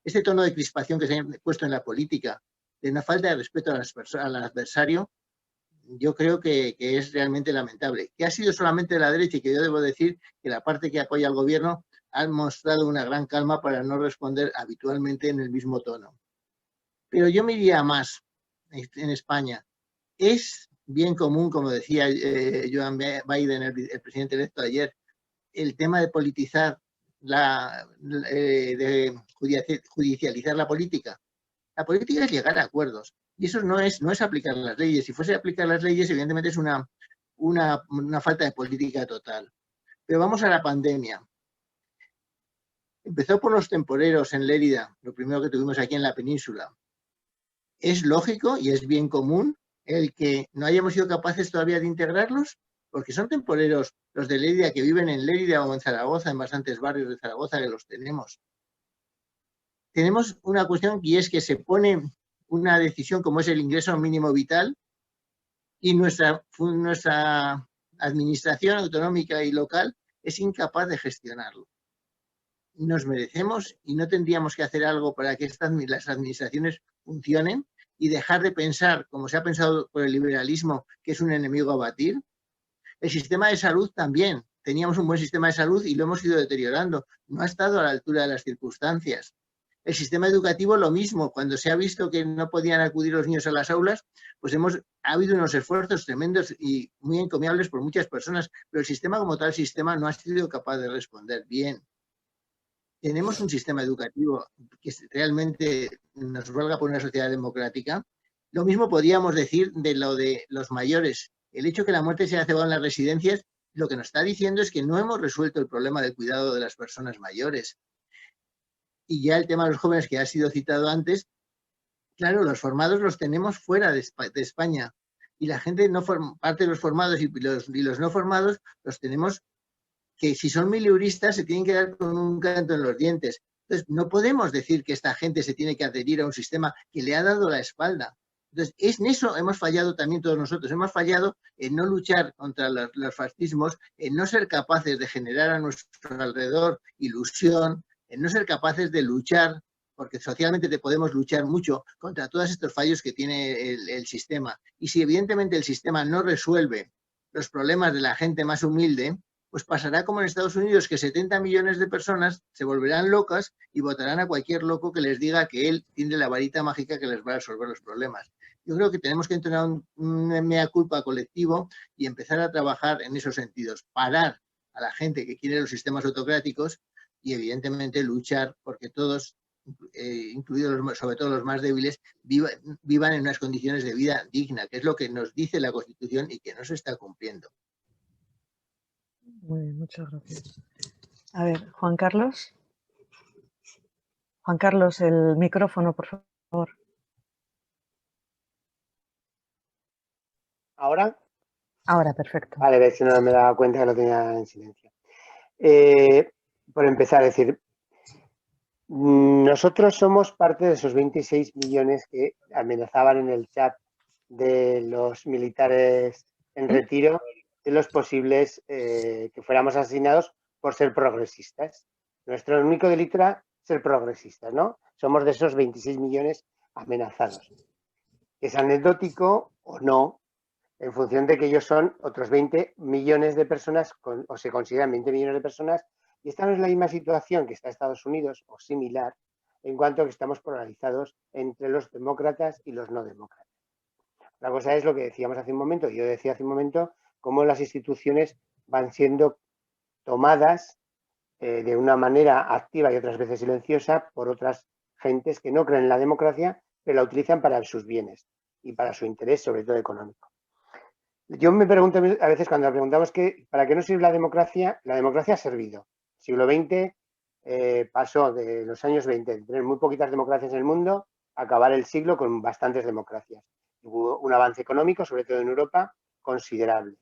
este tono de crispación que se ha puesto en la política, de una falta de respeto al adversario, yo creo que es realmente lamentable. Que ha sido solamente de la derecha, y que yo debo decir que la parte que apoya al gobierno ha mostrado una gran calma para no responder habitualmente en el mismo tono. Pero yo me iría más en España. Es bien común, como decía Joe Biden, el presidente electo ayer, el tema de politizar, de judicializar la política. La política es llegar a acuerdos. Y eso no es aplicar las leyes. Si fuese a aplicar las leyes, evidentemente es una falta de política total. Pero vamos a la pandemia. Empezó por los temporeros en Lérida, lo primero que tuvimos aquí en la península. Es lógico y es bien común el que no hayamos sido capaces todavía de integrarlos, porque son temporeros los de Lérida que viven en Lérida o en Zaragoza, en bastantes barrios de Zaragoza que los tenemos. Tenemos una cuestión, y es que se pone una decisión como es el ingreso mínimo vital, y nuestra administración autonómica y local es incapaz de gestionarlo. Nos merecemos, y no tendríamos que hacer algo para que las administraciones funcionen y dejar de pensar, como se ha pensado por el liberalismo, que es un enemigo a batir. El sistema de salud también. Teníamos un buen sistema de salud y lo hemos ido deteriorando. No ha estado a la altura de las circunstancias. El sistema educativo lo mismo. Cuando se ha visto que no podían acudir los niños a las aulas, pues ha habido unos esfuerzos tremendos y muy encomiables por muchas personas, pero el sistema como tal sistema no ha sido capaz de responder bien. Tenemos un sistema educativo que realmente nos valga por una sociedad democrática. Lo mismo podríamos decir de lo de los mayores. El hecho de que la muerte se haya cebado en las residencias, lo que nos está diciendo es que no hemos resuelto el problema del cuidado de las personas mayores. Y ya el tema de los jóvenes, que ha sido citado antes, claro, los formados los tenemos fuera de España. Y la gente, parte de los formados y los no formados, los tenemos que si son mileuristas se tienen que dar con un canto en los dientes. Entonces, no podemos decir que esta gente se tiene que adherir a un sistema que le ha dado la espalda. Entonces, en eso hemos fallado también todos nosotros. Hemos fallado en no luchar contra los fascismos, en no ser capaces de generar a nuestro alrededor ilusión, en no ser capaces de luchar, porque socialmente podemos luchar mucho contra todos estos fallos que tiene el sistema. Y si evidentemente el sistema no resuelve los problemas de la gente más humilde, pues pasará como en Estados Unidos, que 70 millones de personas se volverán locas y votarán a cualquier loco que les diga que él tiene la varita mágica que les va a resolver los problemas. Yo creo que tenemos que entrenar un mea culpa colectivo y empezar a trabajar en esos sentidos. Parar a la gente que quiere los sistemas autocráticos y evidentemente luchar porque todos, incluidos sobre todo los más débiles, vivan en unas condiciones de vida digna, que es lo que nos dice la Constitución y que no se está cumpliendo. Muy bien, muchas gracias. A ver, Juan Carlos. Juan Carlos, el micrófono, por favor. ¿Ahora? Ahora, perfecto. Vale, a ver si no me daba cuenta que lo tenía en silencio. Por empezar, es decir, nosotros somos parte de esos 26 millones que amenazaban en el chat de los militares en retiro, de los posibles que fuéramos asesinados por ser progresistas. Nuestro único delito era ser progresistas, ¿no? Somos de esos 26 millones amenazados. Es anecdótico o no, en función de que ellos son otros 20 millones de personas, o se consideran 20 millones de personas, y esta no es la misma situación que está Estados Unidos, o similar, en cuanto a que estamos polarizados entre los demócratas y los no demócratas. La cosa es lo que decíamos hace un momento, yo decía hace un momento, cómo las instituciones van siendo tomadas de una manera activa y otras veces silenciosa por otras gentes que no creen en la democracia, pero la utilizan para sus bienes y para su interés, sobre todo económico. Yo me pregunto a veces cuando preguntamos ¿para qué nos sirve la democracia? La democracia ha servido. El siglo XX pasó de los años 20 de tener muy poquitas democracias en el mundo a acabar el siglo con bastantes democracias. Hubo un avance económico, sobre todo en Europa, considerable.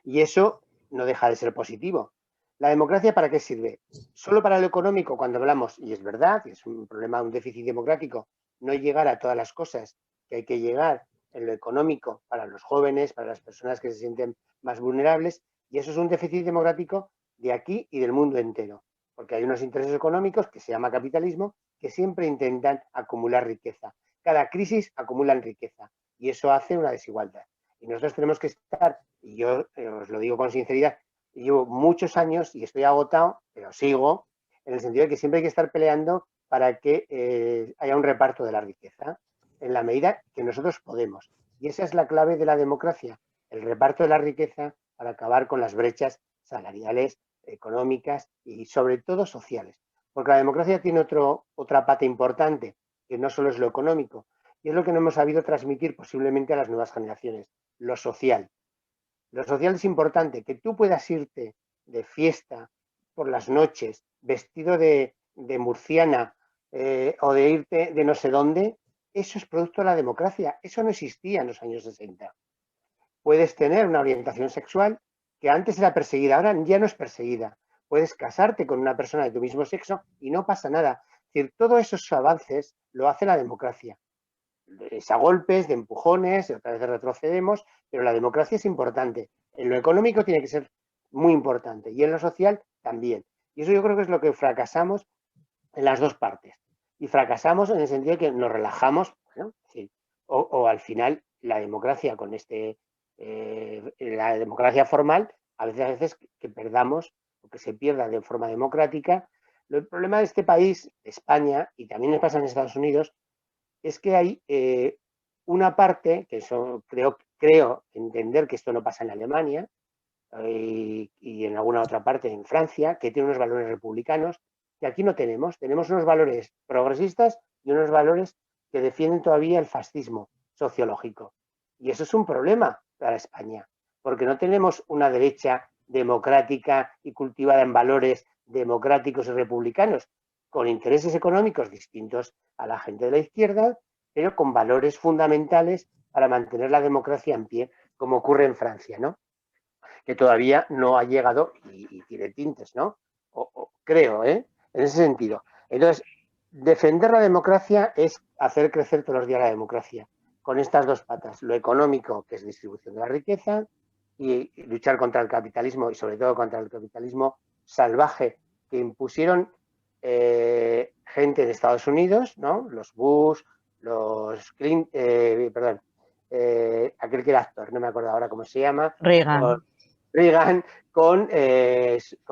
Y eso no deja de ser positivo. ¿La democracia para qué sirve? Solo para lo económico, cuando hablamos, y es verdad, es un problema, un déficit democrático, no llegar a todas las cosas que hay que llegar en lo económico para los jóvenes, para las personas que se sienten más vulnerables, y eso es un déficit democrático de aquí y del mundo entero, porque hay unos intereses económicos que se llama capitalismo, que siempre intentan acumular riqueza. Cada crisis acumulan riqueza y eso hace una desigualdad. Y nosotros tenemos que estar, y yo os lo digo con sinceridad, llevo muchos años y estoy agotado, pero sigo, en el sentido de que siempre hay que estar peleando para que haya un reparto de la riqueza en la medida que nosotros podemos. Y esa es la clave de la democracia, el reparto de la riqueza para acabar con las brechas salariales, económicas y sobre todo sociales. Porque la democracia tiene otra pata importante, que no solo es lo económico, y es lo que no hemos sabido transmitir posiblemente a las nuevas generaciones, lo social. Lo social es importante, que tú puedas irte de fiesta por las noches vestido de murciana o de irte de no sé dónde, eso es producto de la democracia. Eso no existía en los años 60. Puedes tener una orientación sexual que antes era perseguida, ahora ya no es perseguida. Puedes casarte con una persona de tu mismo sexo y no pasa nada. Es decir, todos esos avances lo hace la democracia. Es a golpes, de empujones, y otra vez retrocedemos, pero la democracia es importante. En lo económico tiene que ser muy importante y en lo social también. Y eso yo creo que es lo que fracasamos en las dos partes. Y fracasamos en el sentido de que nos relajamos, ¿no? Sí. O al final la democracia con la democracia formal, a veces que perdamos o que se pierda de forma democrática. El problema de este país, España, y también pasa en Estados Unidos, es que hay una parte, que eso creo entender que esto no pasa en Alemania y en alguna otra parte en Francia, que tiene unos valores republicanos que aquí no tenemos. Tenemos unos valores progresistas y unos valores que defienden todavía el fascismo sociológico. Y eso es un problema para España, porque no tenemos una derecha democrática y cultivada en valores democráticos y republicanos, con intereses económicos distintos a la gente de la izquierda, pero con valores fundamentales para mantener la democracia en pie, como ocurre en Francia, ¿no? Que todavía no ha llegado y tiene tintes, ¿no? Creo, en ese sentido. Entonces, defender la democracia es hacer crecer todos los días la democracia, con estas dos patas, lo económico, que es distribución de la riqueza, y luchar contra el capitalismo y sobre todo contra el capitalismo salvaje que impusieron gente de Estados Unidos, ¿no? Los Bush, los Clinton, aquel que era actor, no me acuerdo ahora cómo se llama. Reagan con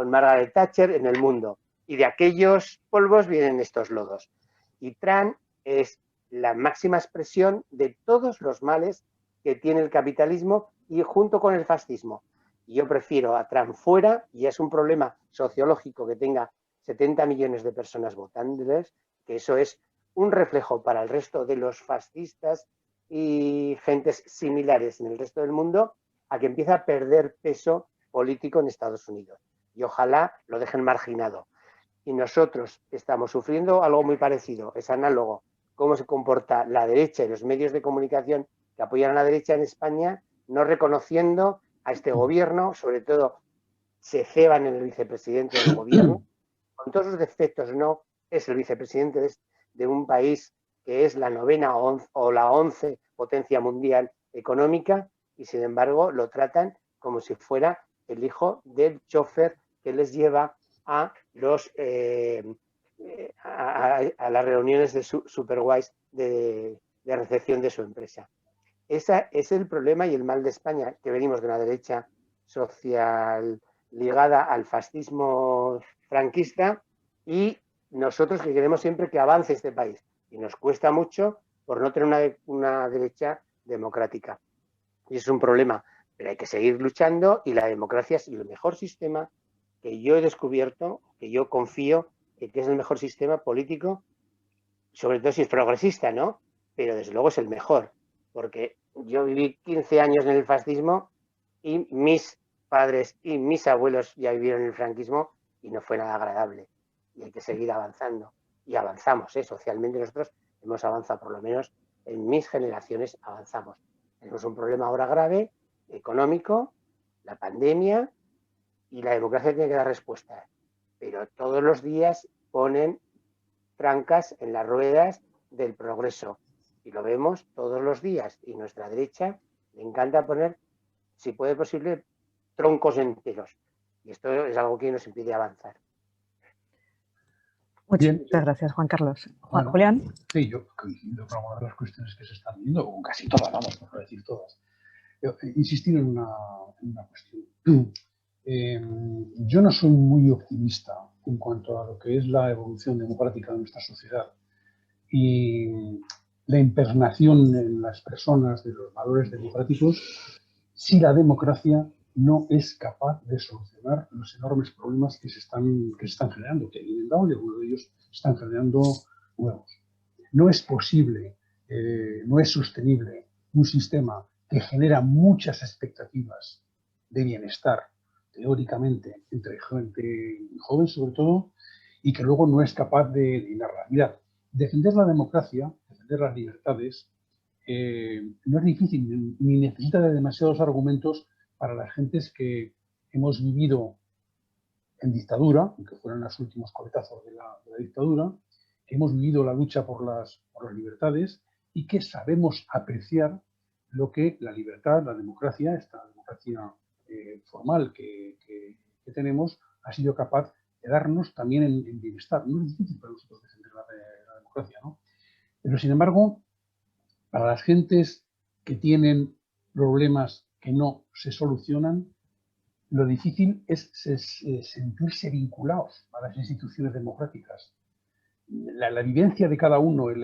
Margaret Thatcher en el mundo. Y de aquellos polvos vienen estos lodos. Y Trump es la máxima expresión de todos los males que tiene el capitalismo y junto con el fascismo. Y yo prefiero a Trump fuera, y es un problema sociológico que tenga 70 millones de personas votándoles, que eso es un reflejo para el resto de los fascistas y gentes similares en el resto del mundo, a que empiece a perder peso político en Estados Unidos. Y ojalá lo dejen marginado. Y nosotros estamos sufriendo algo muy parecido, es análogo, cómo se comporta la derecha y los medios de comunicación que apoyan a la derecha en España, no reconociendo a este gobierno, sobre todo se ceban en el vicepresidente del gobierno, con todos sus defectos, no es el vicepresidente de un país que es la 9ª o la 11ª potencia mundial económica, y sin embargo lo tratan como si fuera el hijo del chofer que les lleva a las reuniones de Superwise de recepción de su empresa. Ese es el problema y el mal de España, que venimos de una derecha social ligada al fascismo franquista y nosotros que queremos siempre que avance este país. Y nos cuesta mucho por no tener una derecha democrática. Y es un problema, pero hay que seguir luchando y la democracia es el mejor sistema que yo he descubierto, que yo confío que es el mejor sistema político, sobre todo si es progresista, ¿no? Pero desde luego es el mejor. porque yo viví 15 años en el fascismo y mis padres y mis abuelos ya vivieron en el franquismo y no fue nada agradable. Y hay que seguir avanzando. Y avanzamos, socialmente nosotros hemos avanzado, por lo menos en mis generaciones avanzamos. Tenemos un problema ahora grave, económico, la pandemia, y la democracia tiene que dar respuesta. Pero todos los días ponen trancas en las ruedas del progreso. Y lo vemos todos los días. Y nuestra derecha le encanta poner, si puede posible, troncos enteros. Y esto es algo que nos impide avanzar. Muchas gracias, Juan Carlos. Julián. Sí, yo coincido con algunas de las cuestiones que se están viendo, o casi todas, vamos, por no decir todas. Insistir en una cuestión. Yo no soy muy optimista en cuanto a lo que es la evolución democrática de nuestra sociedad y la impregnación en las personas de los valores democráticos si la democracia no es capaz de solucionar los enormes problemas que se están generando, que vienen dados y algunos de ellos están generando nuevos. No es posible, no es sostenible un sistema que genera muchas expectativas de bienestar, teóricamente, entre gente joven sobre todo, y que luego no es capaz de llenarla. Mirad, defender la democracia, defender las libertades, no es difícil ni necesita de demasiados argumentos para las gentes que hemos vivido en dictadura, aunque fueron los últimos coletazos de la dictadura, que hemos vivido la lucha por las libertades y que sabemos apreciar lo que la libertad, la democracia, esta democracia formal que tenemos, ha sido capaz de darnos también en bienestar. No es difícil para nosotros defender la democracia, ¿no? Pero, sin embargo, para las gentes que tienen problemas que no se solucionan, lo difícil es sentirse vinculados a las instituciones democráticas. La vivencia de cada uno, el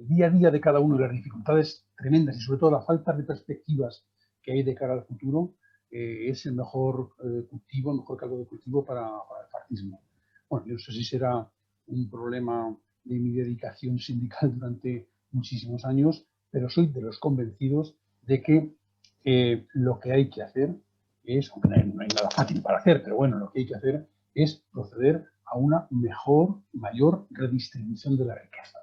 día a día de cada uno y las dificultades tremendas y sobre todo la falta de perspectivas que hay de cara al futuro es el mejor cultivo, el mejor caldo de cultivo para el fascismo. Bueno, yo no sé si será un problema de mi dedicación sindical durante muchísimos años, pero soy de los convencidos de que lo que hay que hacer es, aunque no hay nada fácil para hacer, pero bueno, lo que hay que hacer es proceder a una mejor, mayor redistribución de la riqueza.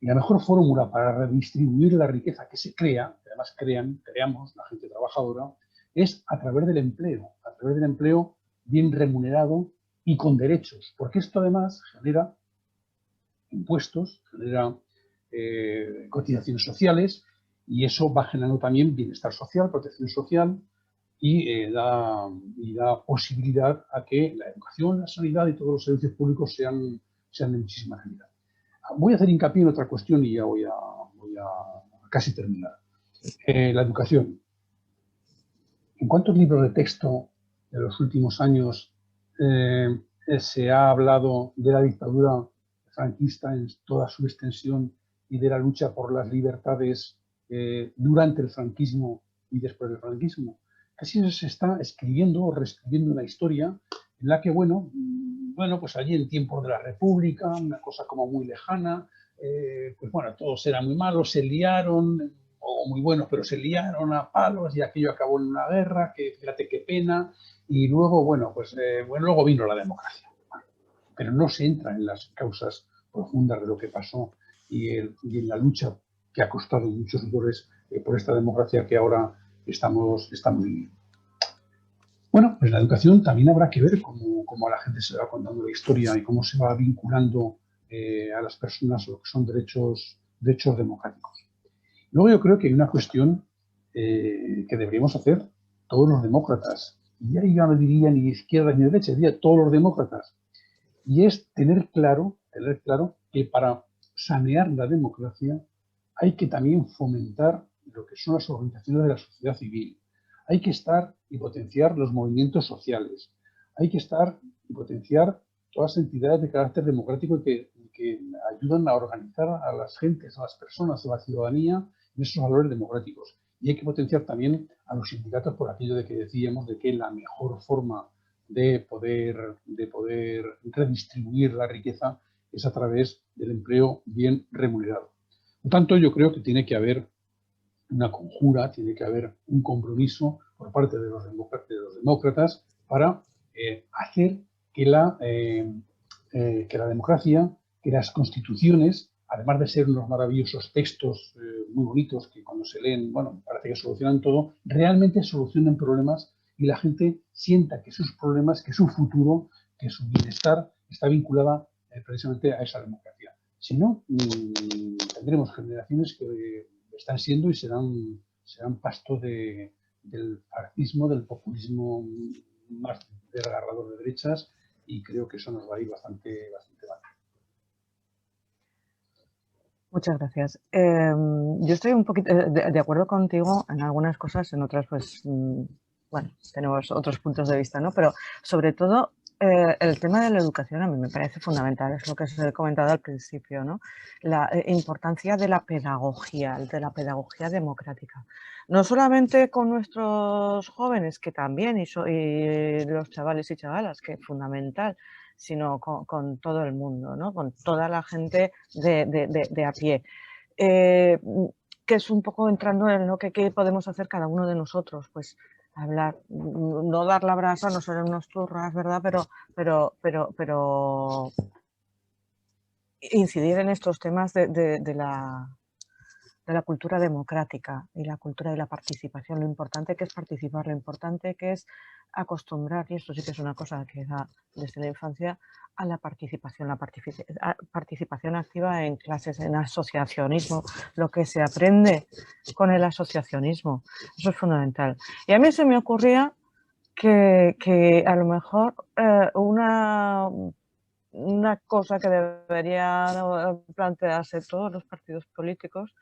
Y la mejor fórmula para redistribuir la riqueza que se crea, que además creamos la gente trabajadora, es a través del empleo bien remunerado y con derechos, porque esto además genera impuestos, genera cotizaciones sociales y eso va generando también bienestar social, protección social y da posibilidad a que la educación, la sanidad y todos los servicios públicos sean de muchísima calidad. Voy a hacer hincapié en otra cuestión y ya voy a casi terminar. La educación. ¿En cuántos libros de texto de los últimos años se ha hablado de la dictadura franquista en toda su extensión y de la lucha por las libertades durante el franquismo y después del franquismo? Casi se está escribiendo o reescribiendo una historia en la que, bueno, pues allí en tiempos de la República, una cosa como muy lejana, pues bueno, todos eran muy malos, se liaron, o muy buenos, pero se liaron a palos y aquello acabó en una guerra, que fíjate qué pena, y luego, luego vino la democracia. Pero no se entra en las causas profundas de lo que pasó y en la lucha que ha costado muchos dolores por esta democracia que ahora estamos viviendo. Bueno, pues la educación también habrá que ver cómo a la gente se va contando la historia y cómo se va vinculando a las personas lo que son derechos democráticos. Luego yo creo que hay una cuestión que deberíamos hacer todos los demócratas, y ahí ya no diría ni izquierda ni derecha, diría todos los demócratas, y es tener claro que para sanear la democracia hay que también fomentar lo que son las organizaciones de la sociedad civil. Hay que estar y potenciar los movimientos sociales. Hay que estar y potenciar todas las entidades de carácter democrático que ayudan a organizar a las gentes, a las personas, a la ciudadanía en esos valores democráticos. Y hay que potenciar también a los sindicatos por aquello de que decíamos de que la mejor forma de poder redistribuir la riqueza es a través del empleo bien remunerado. Por tanto, yo creo que tiene que haber una conjura, tiene que haber un compromiso por parte de los demócratas para hacer que la democracia, que las constituciones, además de ser unos maravillosos textos muy bonitos que cuando se leen, bueno, parece que solucionan todo, realmente solucionen problemas y la gente sienta que sus problemas, que su futuro, que su bienestar está vinculada precisamente a esa democracia. Si no, tendremos generaciones que están siendo y serán pasto del fascismo, del populismo más desgarrador de derechas, y creo que eso nos va a ir bastante mal. Muchas gracias. Yo estoy un poquito de acuerdo contigo en algunas cosas, en otras, pues, bueno, tenemos otros puntos de vista, ¿no? Pero sobre todo el tema de la educación a mí me parece fundamental, es lo que os he comentado al principio, ¿no? La importancia de la pedagogía democrática. No solamente con nuestros jóvenes, que también, y los chavales y chavalas, que es fundamental, sino con todo el mundo, ¿no? Con toda la gente de a pie. Que es un poco entrando en lo que podemos hacer cada uno de nosotros, pues hablar, no dar la brasa, no ser unos turras, ¿verdad? Pero incidir en estos temas de la cultura democrática y la cultura de la participación, lo importante que es participar, lo importante que es acostumbrar, y esto sí que es una cosa que da desde la infancia, a la participación activa en clases, en asociacionismo, lo que se aprende con el asociacionismo, eso es fundamental. Y a mí se me ocurría que a lo mejor una cosa que deberían plantearse todos los partidos políticos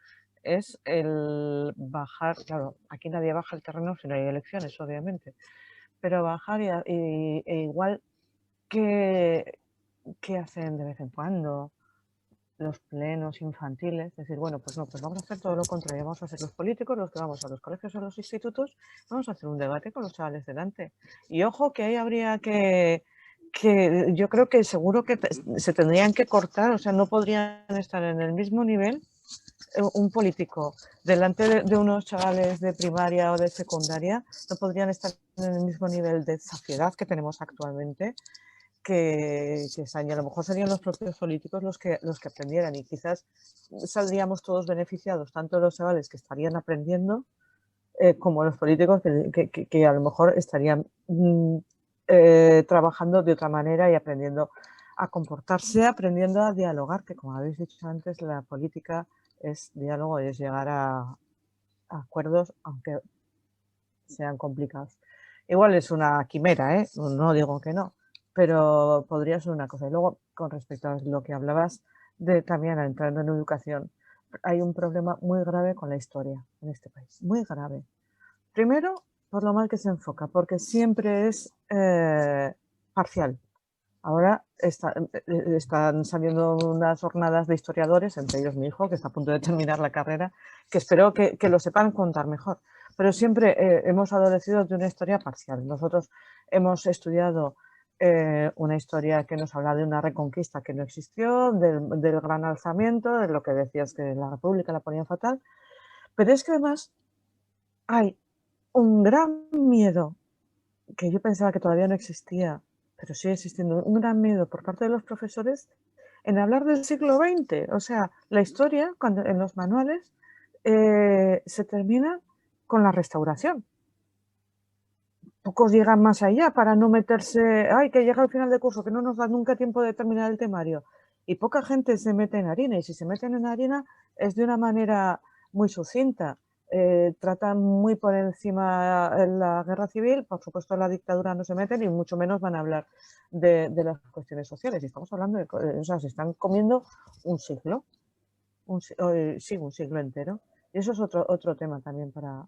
es el bajar, claro, aquí nadie baja el terreno si no hay elecciones, obviamente, pero bajar e igual que hacen de vez en cuando los plenos infantiles, decir, bueno, pues no, pues vamos a hacer todo lo contrario, vamos a ser los políticos los que vamos a los colegios o a los institutos, vamos a hacer un debate con los chavales delante. Y ojo que ahí habría que yo creo que seguro que se tendrían que cortar, o sea, no podrían estar en el mismo nivel un político delante de unos chavales de primaria o de secundaria, no podrían estar en el mismo nivel de saciedad que tenemos actualmente, que a lo mejor serían los propios políticos los que aprendieran, y quizás saldríamos todos beneficiados, tanto los chavales que estarían aprendiendo como los políticos que a lo mejor estarían trabajando de otra manera y aprendiendo a comportarse, aprendiendo a dialogar, que como habéis dicho antes, la política es diálogo, es llegar a acuerdos, aunque sean complicados. Igual es una quimera, no digo que no, pero podría ser una cosa. Y luego, con respecto a lo que hablabas de también entrando en educación, hay un problema muy grave con la historia en este país, muy grave. Primero, por lo mal que se enfoca, porque siempre es parcial. Ahora están saliendo unas jornadas de historiadores, entre ellos mi hijo, que está a punto de terminar la carrera, que espero que lo sepan contar mejor. Pero siempre hemos adolecido de una historia parcial. Nosotros hemos estudiado una historia que nos habla de una reconquista que no existió, del gran alzamiento, de lo que decías que la República la ponía fatal. Pero es que además hay un gran miedo, que yo pensaba que todavía no existía, pero sigue existiendo, un gran miedo por parte de los profesores en hablar del siglo XX. O sea, la historia, cuando en los manuales, se termina con la Restauración. Pocos llegan más allá para no meterse, ay, que llega al final de curso, que no nos da nunca tiempo de terminar el temario. Y poca gente se mete en harina, y si se meten en harina es de una manera muy sucinta. Tratan muy por encima la guerra civil, por supuesto la dictadura no se meten y mucho menos van a hablar de las cuestiones sociales. Y estamos hablando de, o sea, se están comiendo un siglo, sí, un siglo entero. Y eso es otro tema también para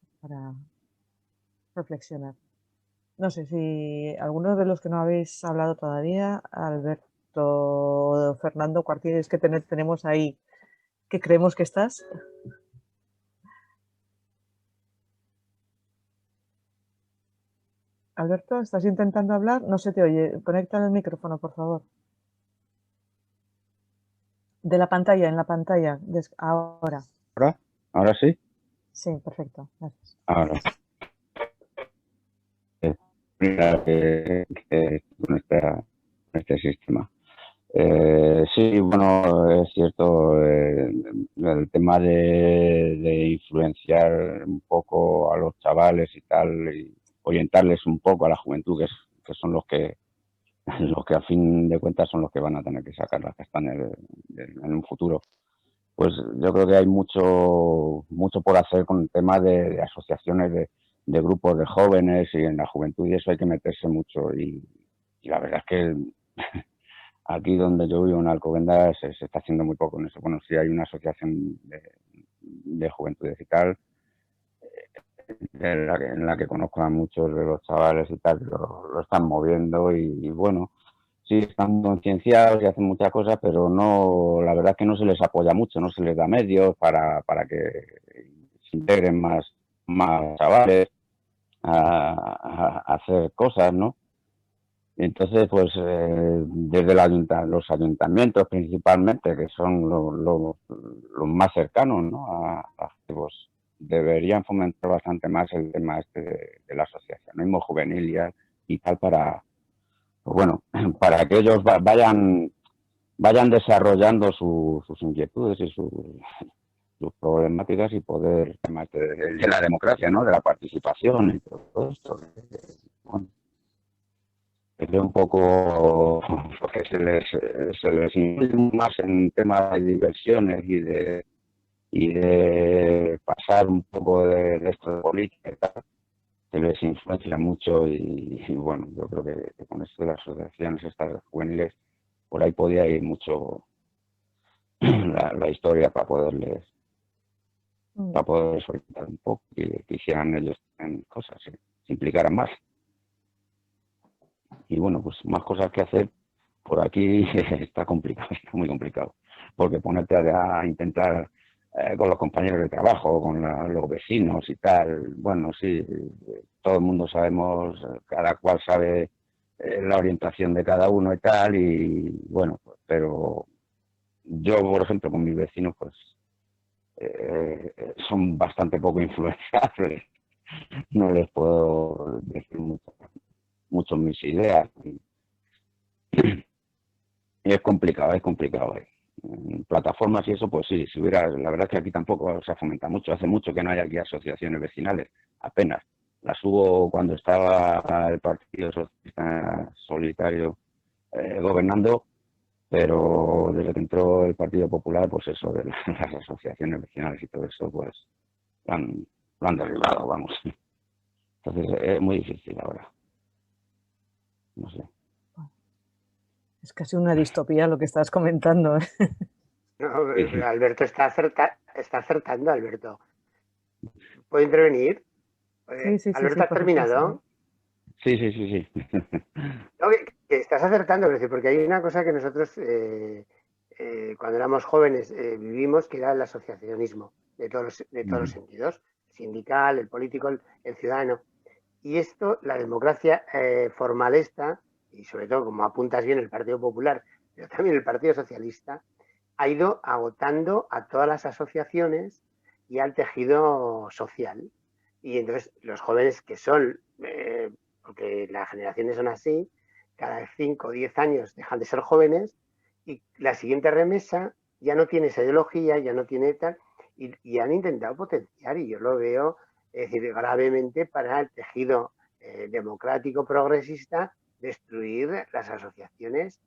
reflexionar. No sé si algunos de los que no habéis hablado todavía, Alberto, Fernando, Cuartieres, que tenemos ahí, que creemos que estás. Alberto, ¿estás intentando hablar? No se te oye. Conecta el micrófono, por favor. De la pantalla, en la pantalla, ahora. ¿Ahora? ¿Ahora sí? Sí, perfecto. Gracias. Ahora. Mira, con este sistema. Sí, bueno, es cierto, el tema de influenciar un poco a los chavales y tal, y orientarles un poco a la juventud, que son los que a fin de cuentas son los que van a tener que sacar las castañas en un futuro. Pues yo creo que hay mucho por hacer con el tema de asociaciones de grupos de jóvenes, y en la juventud y eso hay que meterse mucho, y la verdad es que aquí donde yo vivo en Alcobendas se está haciendo muy poco en eso. Bueno, sí hay una asociación de juventudes y tal, en la que conozco a muchos de los chavales y tal, lo están moviendo, y bueno, sí están concienciados y hacen muchas cosas, pero no, la verdad es que no se les apoya mucho, no se les da medios para que se integren más chavales a hacer cosas, ¿no? Entonces, pues desde los ayuntamientos principalmente, que son los más cercanos, ¿no? Pues deberían fomentar bastante más el tema este del asociacionismo juvenil y tal, para, pues bueno, para que ellos vayan desarrollando sus inquietudes y sus problemáticas, y poder, temas de la democracia, ¿no? De la participación y todo esto. Bueno, es un poco porque se les incluye más en temas de diversiones y de pasar un poco de esto de política y tal, se les influencia mucho, y bueno, yo creo que con esto de las asociaciones estas juveniles, por ahí podía ir mucho la historia para poderles orientar un poco y que hicieran ellos en cosas, se implicaran más. Y bueno, pues más cosas que hacer por aquí está complicado, está muy complicado, porque ponerte a intentar con los compañeros de trabajo, con los vecinos y tal, bueno, sí, todo el mundo sabemos, cada cual sabe la orientación de cada uno y tal, y bueno, pero yo, por ejemplo, con mis vecinos, pues son bastante poco influenciables, no les puedo decir mucho mis ideas, y es complicado, En plataformas y eso, pues sí, si hubiera, la verdad es que aquí tampoco se fomenta mucho, hace mucho que no hay aquí asociaciones vecinales, apenas. Las hubo cuando estaba el Partido Socialista Solitario gobernando, pero desde que entró el Partido Popular, pues eso de las asociaciones vecinales y todo eso, pues lo han derribado, vamos. Entonces es muy difícil ahora. No sé. Es casi una distopía lo que estás comentando. No, pero Alberto está acertando, Alberto. ¿Puedo intervenir? Sí, Alberto, ¿has terminado? Sí. No, que estás acertando, porque hay una cosa que nosotros cuando éramos jóvenes vivimos, que era el asociacionismo de todos los sentidos, el sindical, el político, el ciudadano. Y esto, la democracia formalista, y sobre todo, como apuntas bien, el Partido Popular, pero también el Partido Socialista, ha ido agotando a todas las asociaciones y al tejido social. Y entonces los jóvenes que son, porque las generaciones son así, cada 5 o 10 años dejan de ser jóvenes, y la siguiente remesa ya no tiene esa ideología, ya no tiene tal, y han intentado potenciar, y yo lo veo, es decir, gravemente para el tejido democrático progresista, destruir las asociaciones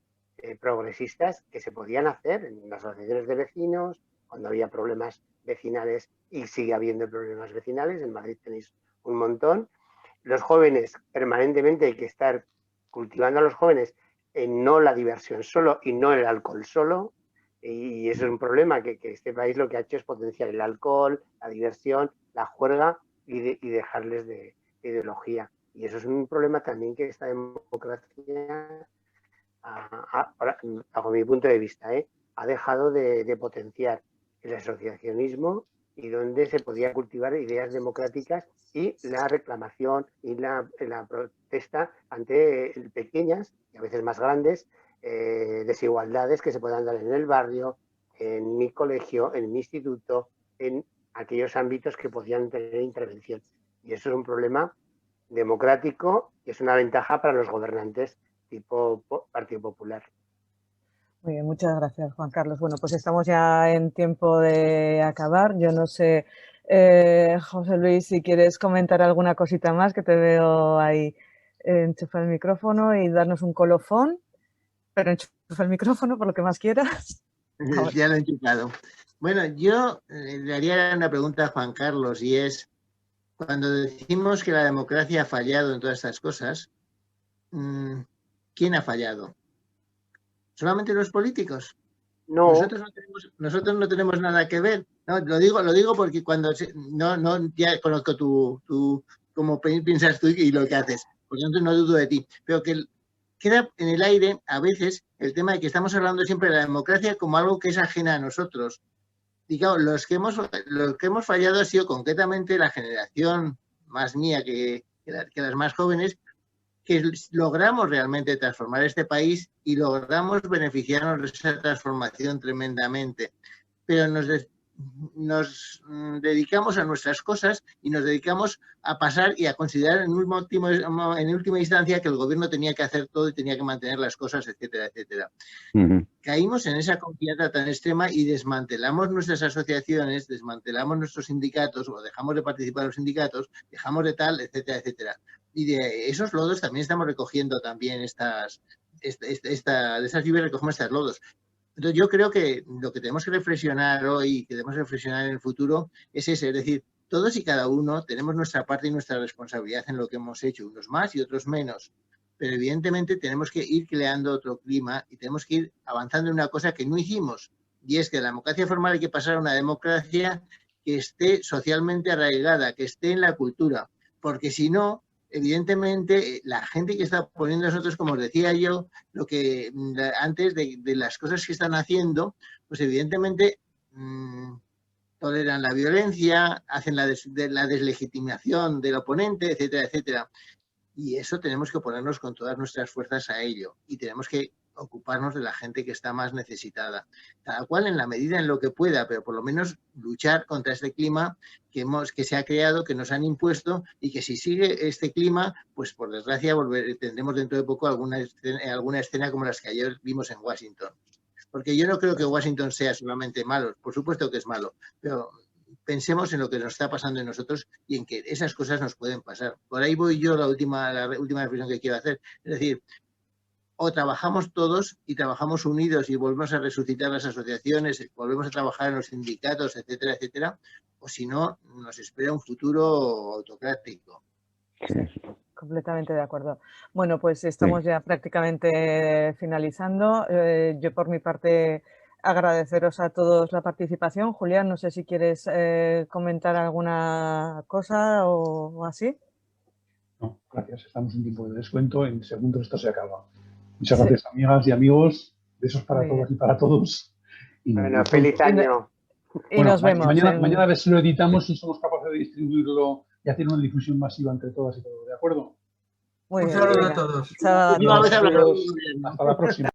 progresistas que se podían hacer en las asociaciones de vecinos, cuando había problemas vecinales, y sigue habiendo problemas vecinales, en Madrid tenéis un montón. Los jóvenes, permanentemente hay que estar cultivando a los jóvenes en no la diversión solo y no el alcohol solo, y eso es un problema, que este país lo que ha hecho es potenciar el alcohol, la diversión, la juerga, y dejarles de ideología. Y eso es un problema también que esta democracia, bajo mi punto de vista, ha dejado de potenciar el asociacionismo, y donde se podía cultivar ideas democráticas y la reclamación y la protesta ante pequeñas y a veces más grandes desigualdades que se puedan dar en el barrio, en mi colegio, en mi instituto, en aquellos ámbitos que podían tener intervención. Y eso es un problema democrático y es una ventaja para los gobernantes tipo Partido Popular. Muy bien, muchas gracias, Juan Carlos. Bueno, pues estamos ya en tiempo de acabar. Yo no sé, José Luis, si quieres comentar alguna cosita más, que te veo ahí enchufar el micrófono y darnos un colofón, pero enchufa el micrófono por lo que más quieras. Ya lo he enchufado. Bueno, yo le haría una pregunta a Juan Carlos, y es, cuando decimos que la democracia ha fallado en todas estas cosas, ¿quién ha fallado? ¿Solamente los políticos? No. Nosotros no tenemos nada que ver. No, lo digo porque cuando ya conozco tu cómo piensas tú y lo que haces, por lo tanto no dudo de ti, pero que queda en el aire a veces el tema de que estamos hablando siempre de la democracia como algo que es ajena a nosotros. Y claro, los que hemos fallado ha sido concretamente la generación más mía que las más jóvenes, que logramos realmente transformar este país y logramos beneficiarnos de esa transformación tremendamente. Pero nos dedicamos a nuestras cosas y nos dedicamos a pasar y a considerar en última instancia que el gobierno tenía que hacer todo y tenía que mantener las cosas, etcétera, etcétera. Caímos en esa confianza tan extrema y desmantelamos nuestras asociaciones, desmantelamos nuestros sindicatos o dejamos de participar en los sindicatos, dejamos de tal, etcétera, etcétera. Y de esos lodos también estamos recogiendo también de esas lluvias recogemos estos lodos. Entonces yo creo que lo que tenemos que reflexionar hoy, que debemos reflexionar en el futuro, es ese, es decir, todos y cada uno tenemos nuestra parte y nuestra responsabilidad en lo que hemos hecho, unos más y otros menos. Pero evidentemente tenemos que ir creando otro clima y tenemos que ir avanzando en una cosa que no hicimos, y es que de la democracia formal hay que pasar a una democracia que esté socialmente arraigada, que esté en la cultura, porque si no, evidentemente la gente que está poniendo nosotros, como os decía yo, lo que antes de las cosas que están haciendo, pues evidentemente toleran la violencia, hacen la deslegitimación del oponente, etcétera, etcétera. Y eso tenemos que ponernos con todas nuestras fuerzas a ello y tenemos que ocuparnos de la gente que está más necesitada, cada cual en la medida en lo que pueda, pero por lo menos luchar contra este clima que se ha creado, que nos han impuesto, y que si sigue este clima, pues por desgracia tendremos dentro de poco alguna escena como las que ayer vimos en Washington. Porque yo no creo que Washington sea solamente malo, por supuesto que es malo, pero pensemos en lo que nos está pasando en nosotros y en que esas cosas nos pueden pasar. Por ahí voy yo, la última reflexión que quiero hacer. Es decir, o trabajamos todos y trabajamos unidos y volvemos a resucitar las asociaciones, volvemos a trabajar en los sindicatos, etcétera, etcétera, o si no, nos espera un futuro autocrático. Sí, completamente de acuerdo. Bueno, pues estamos ya prácticamente finalizando. Yo por mi parte agradeceros a todos la participación. Julián, no sé si quieres comentar alguna cosa o así. No, gracias. Estamos en tiempo de descuento. En segundos esto se acaba. Muchas gracias, amigas y amigos. Besos para todas y para todos. Y bueno, feliz año. Y nos vemos. Mañana a ver si lo editamos y somos capaces de distribuirlo y hacer una difusión masiva entre todas y todos. ¿De acuerdo? Un saludo a todos. Chao. Hasta la próxima.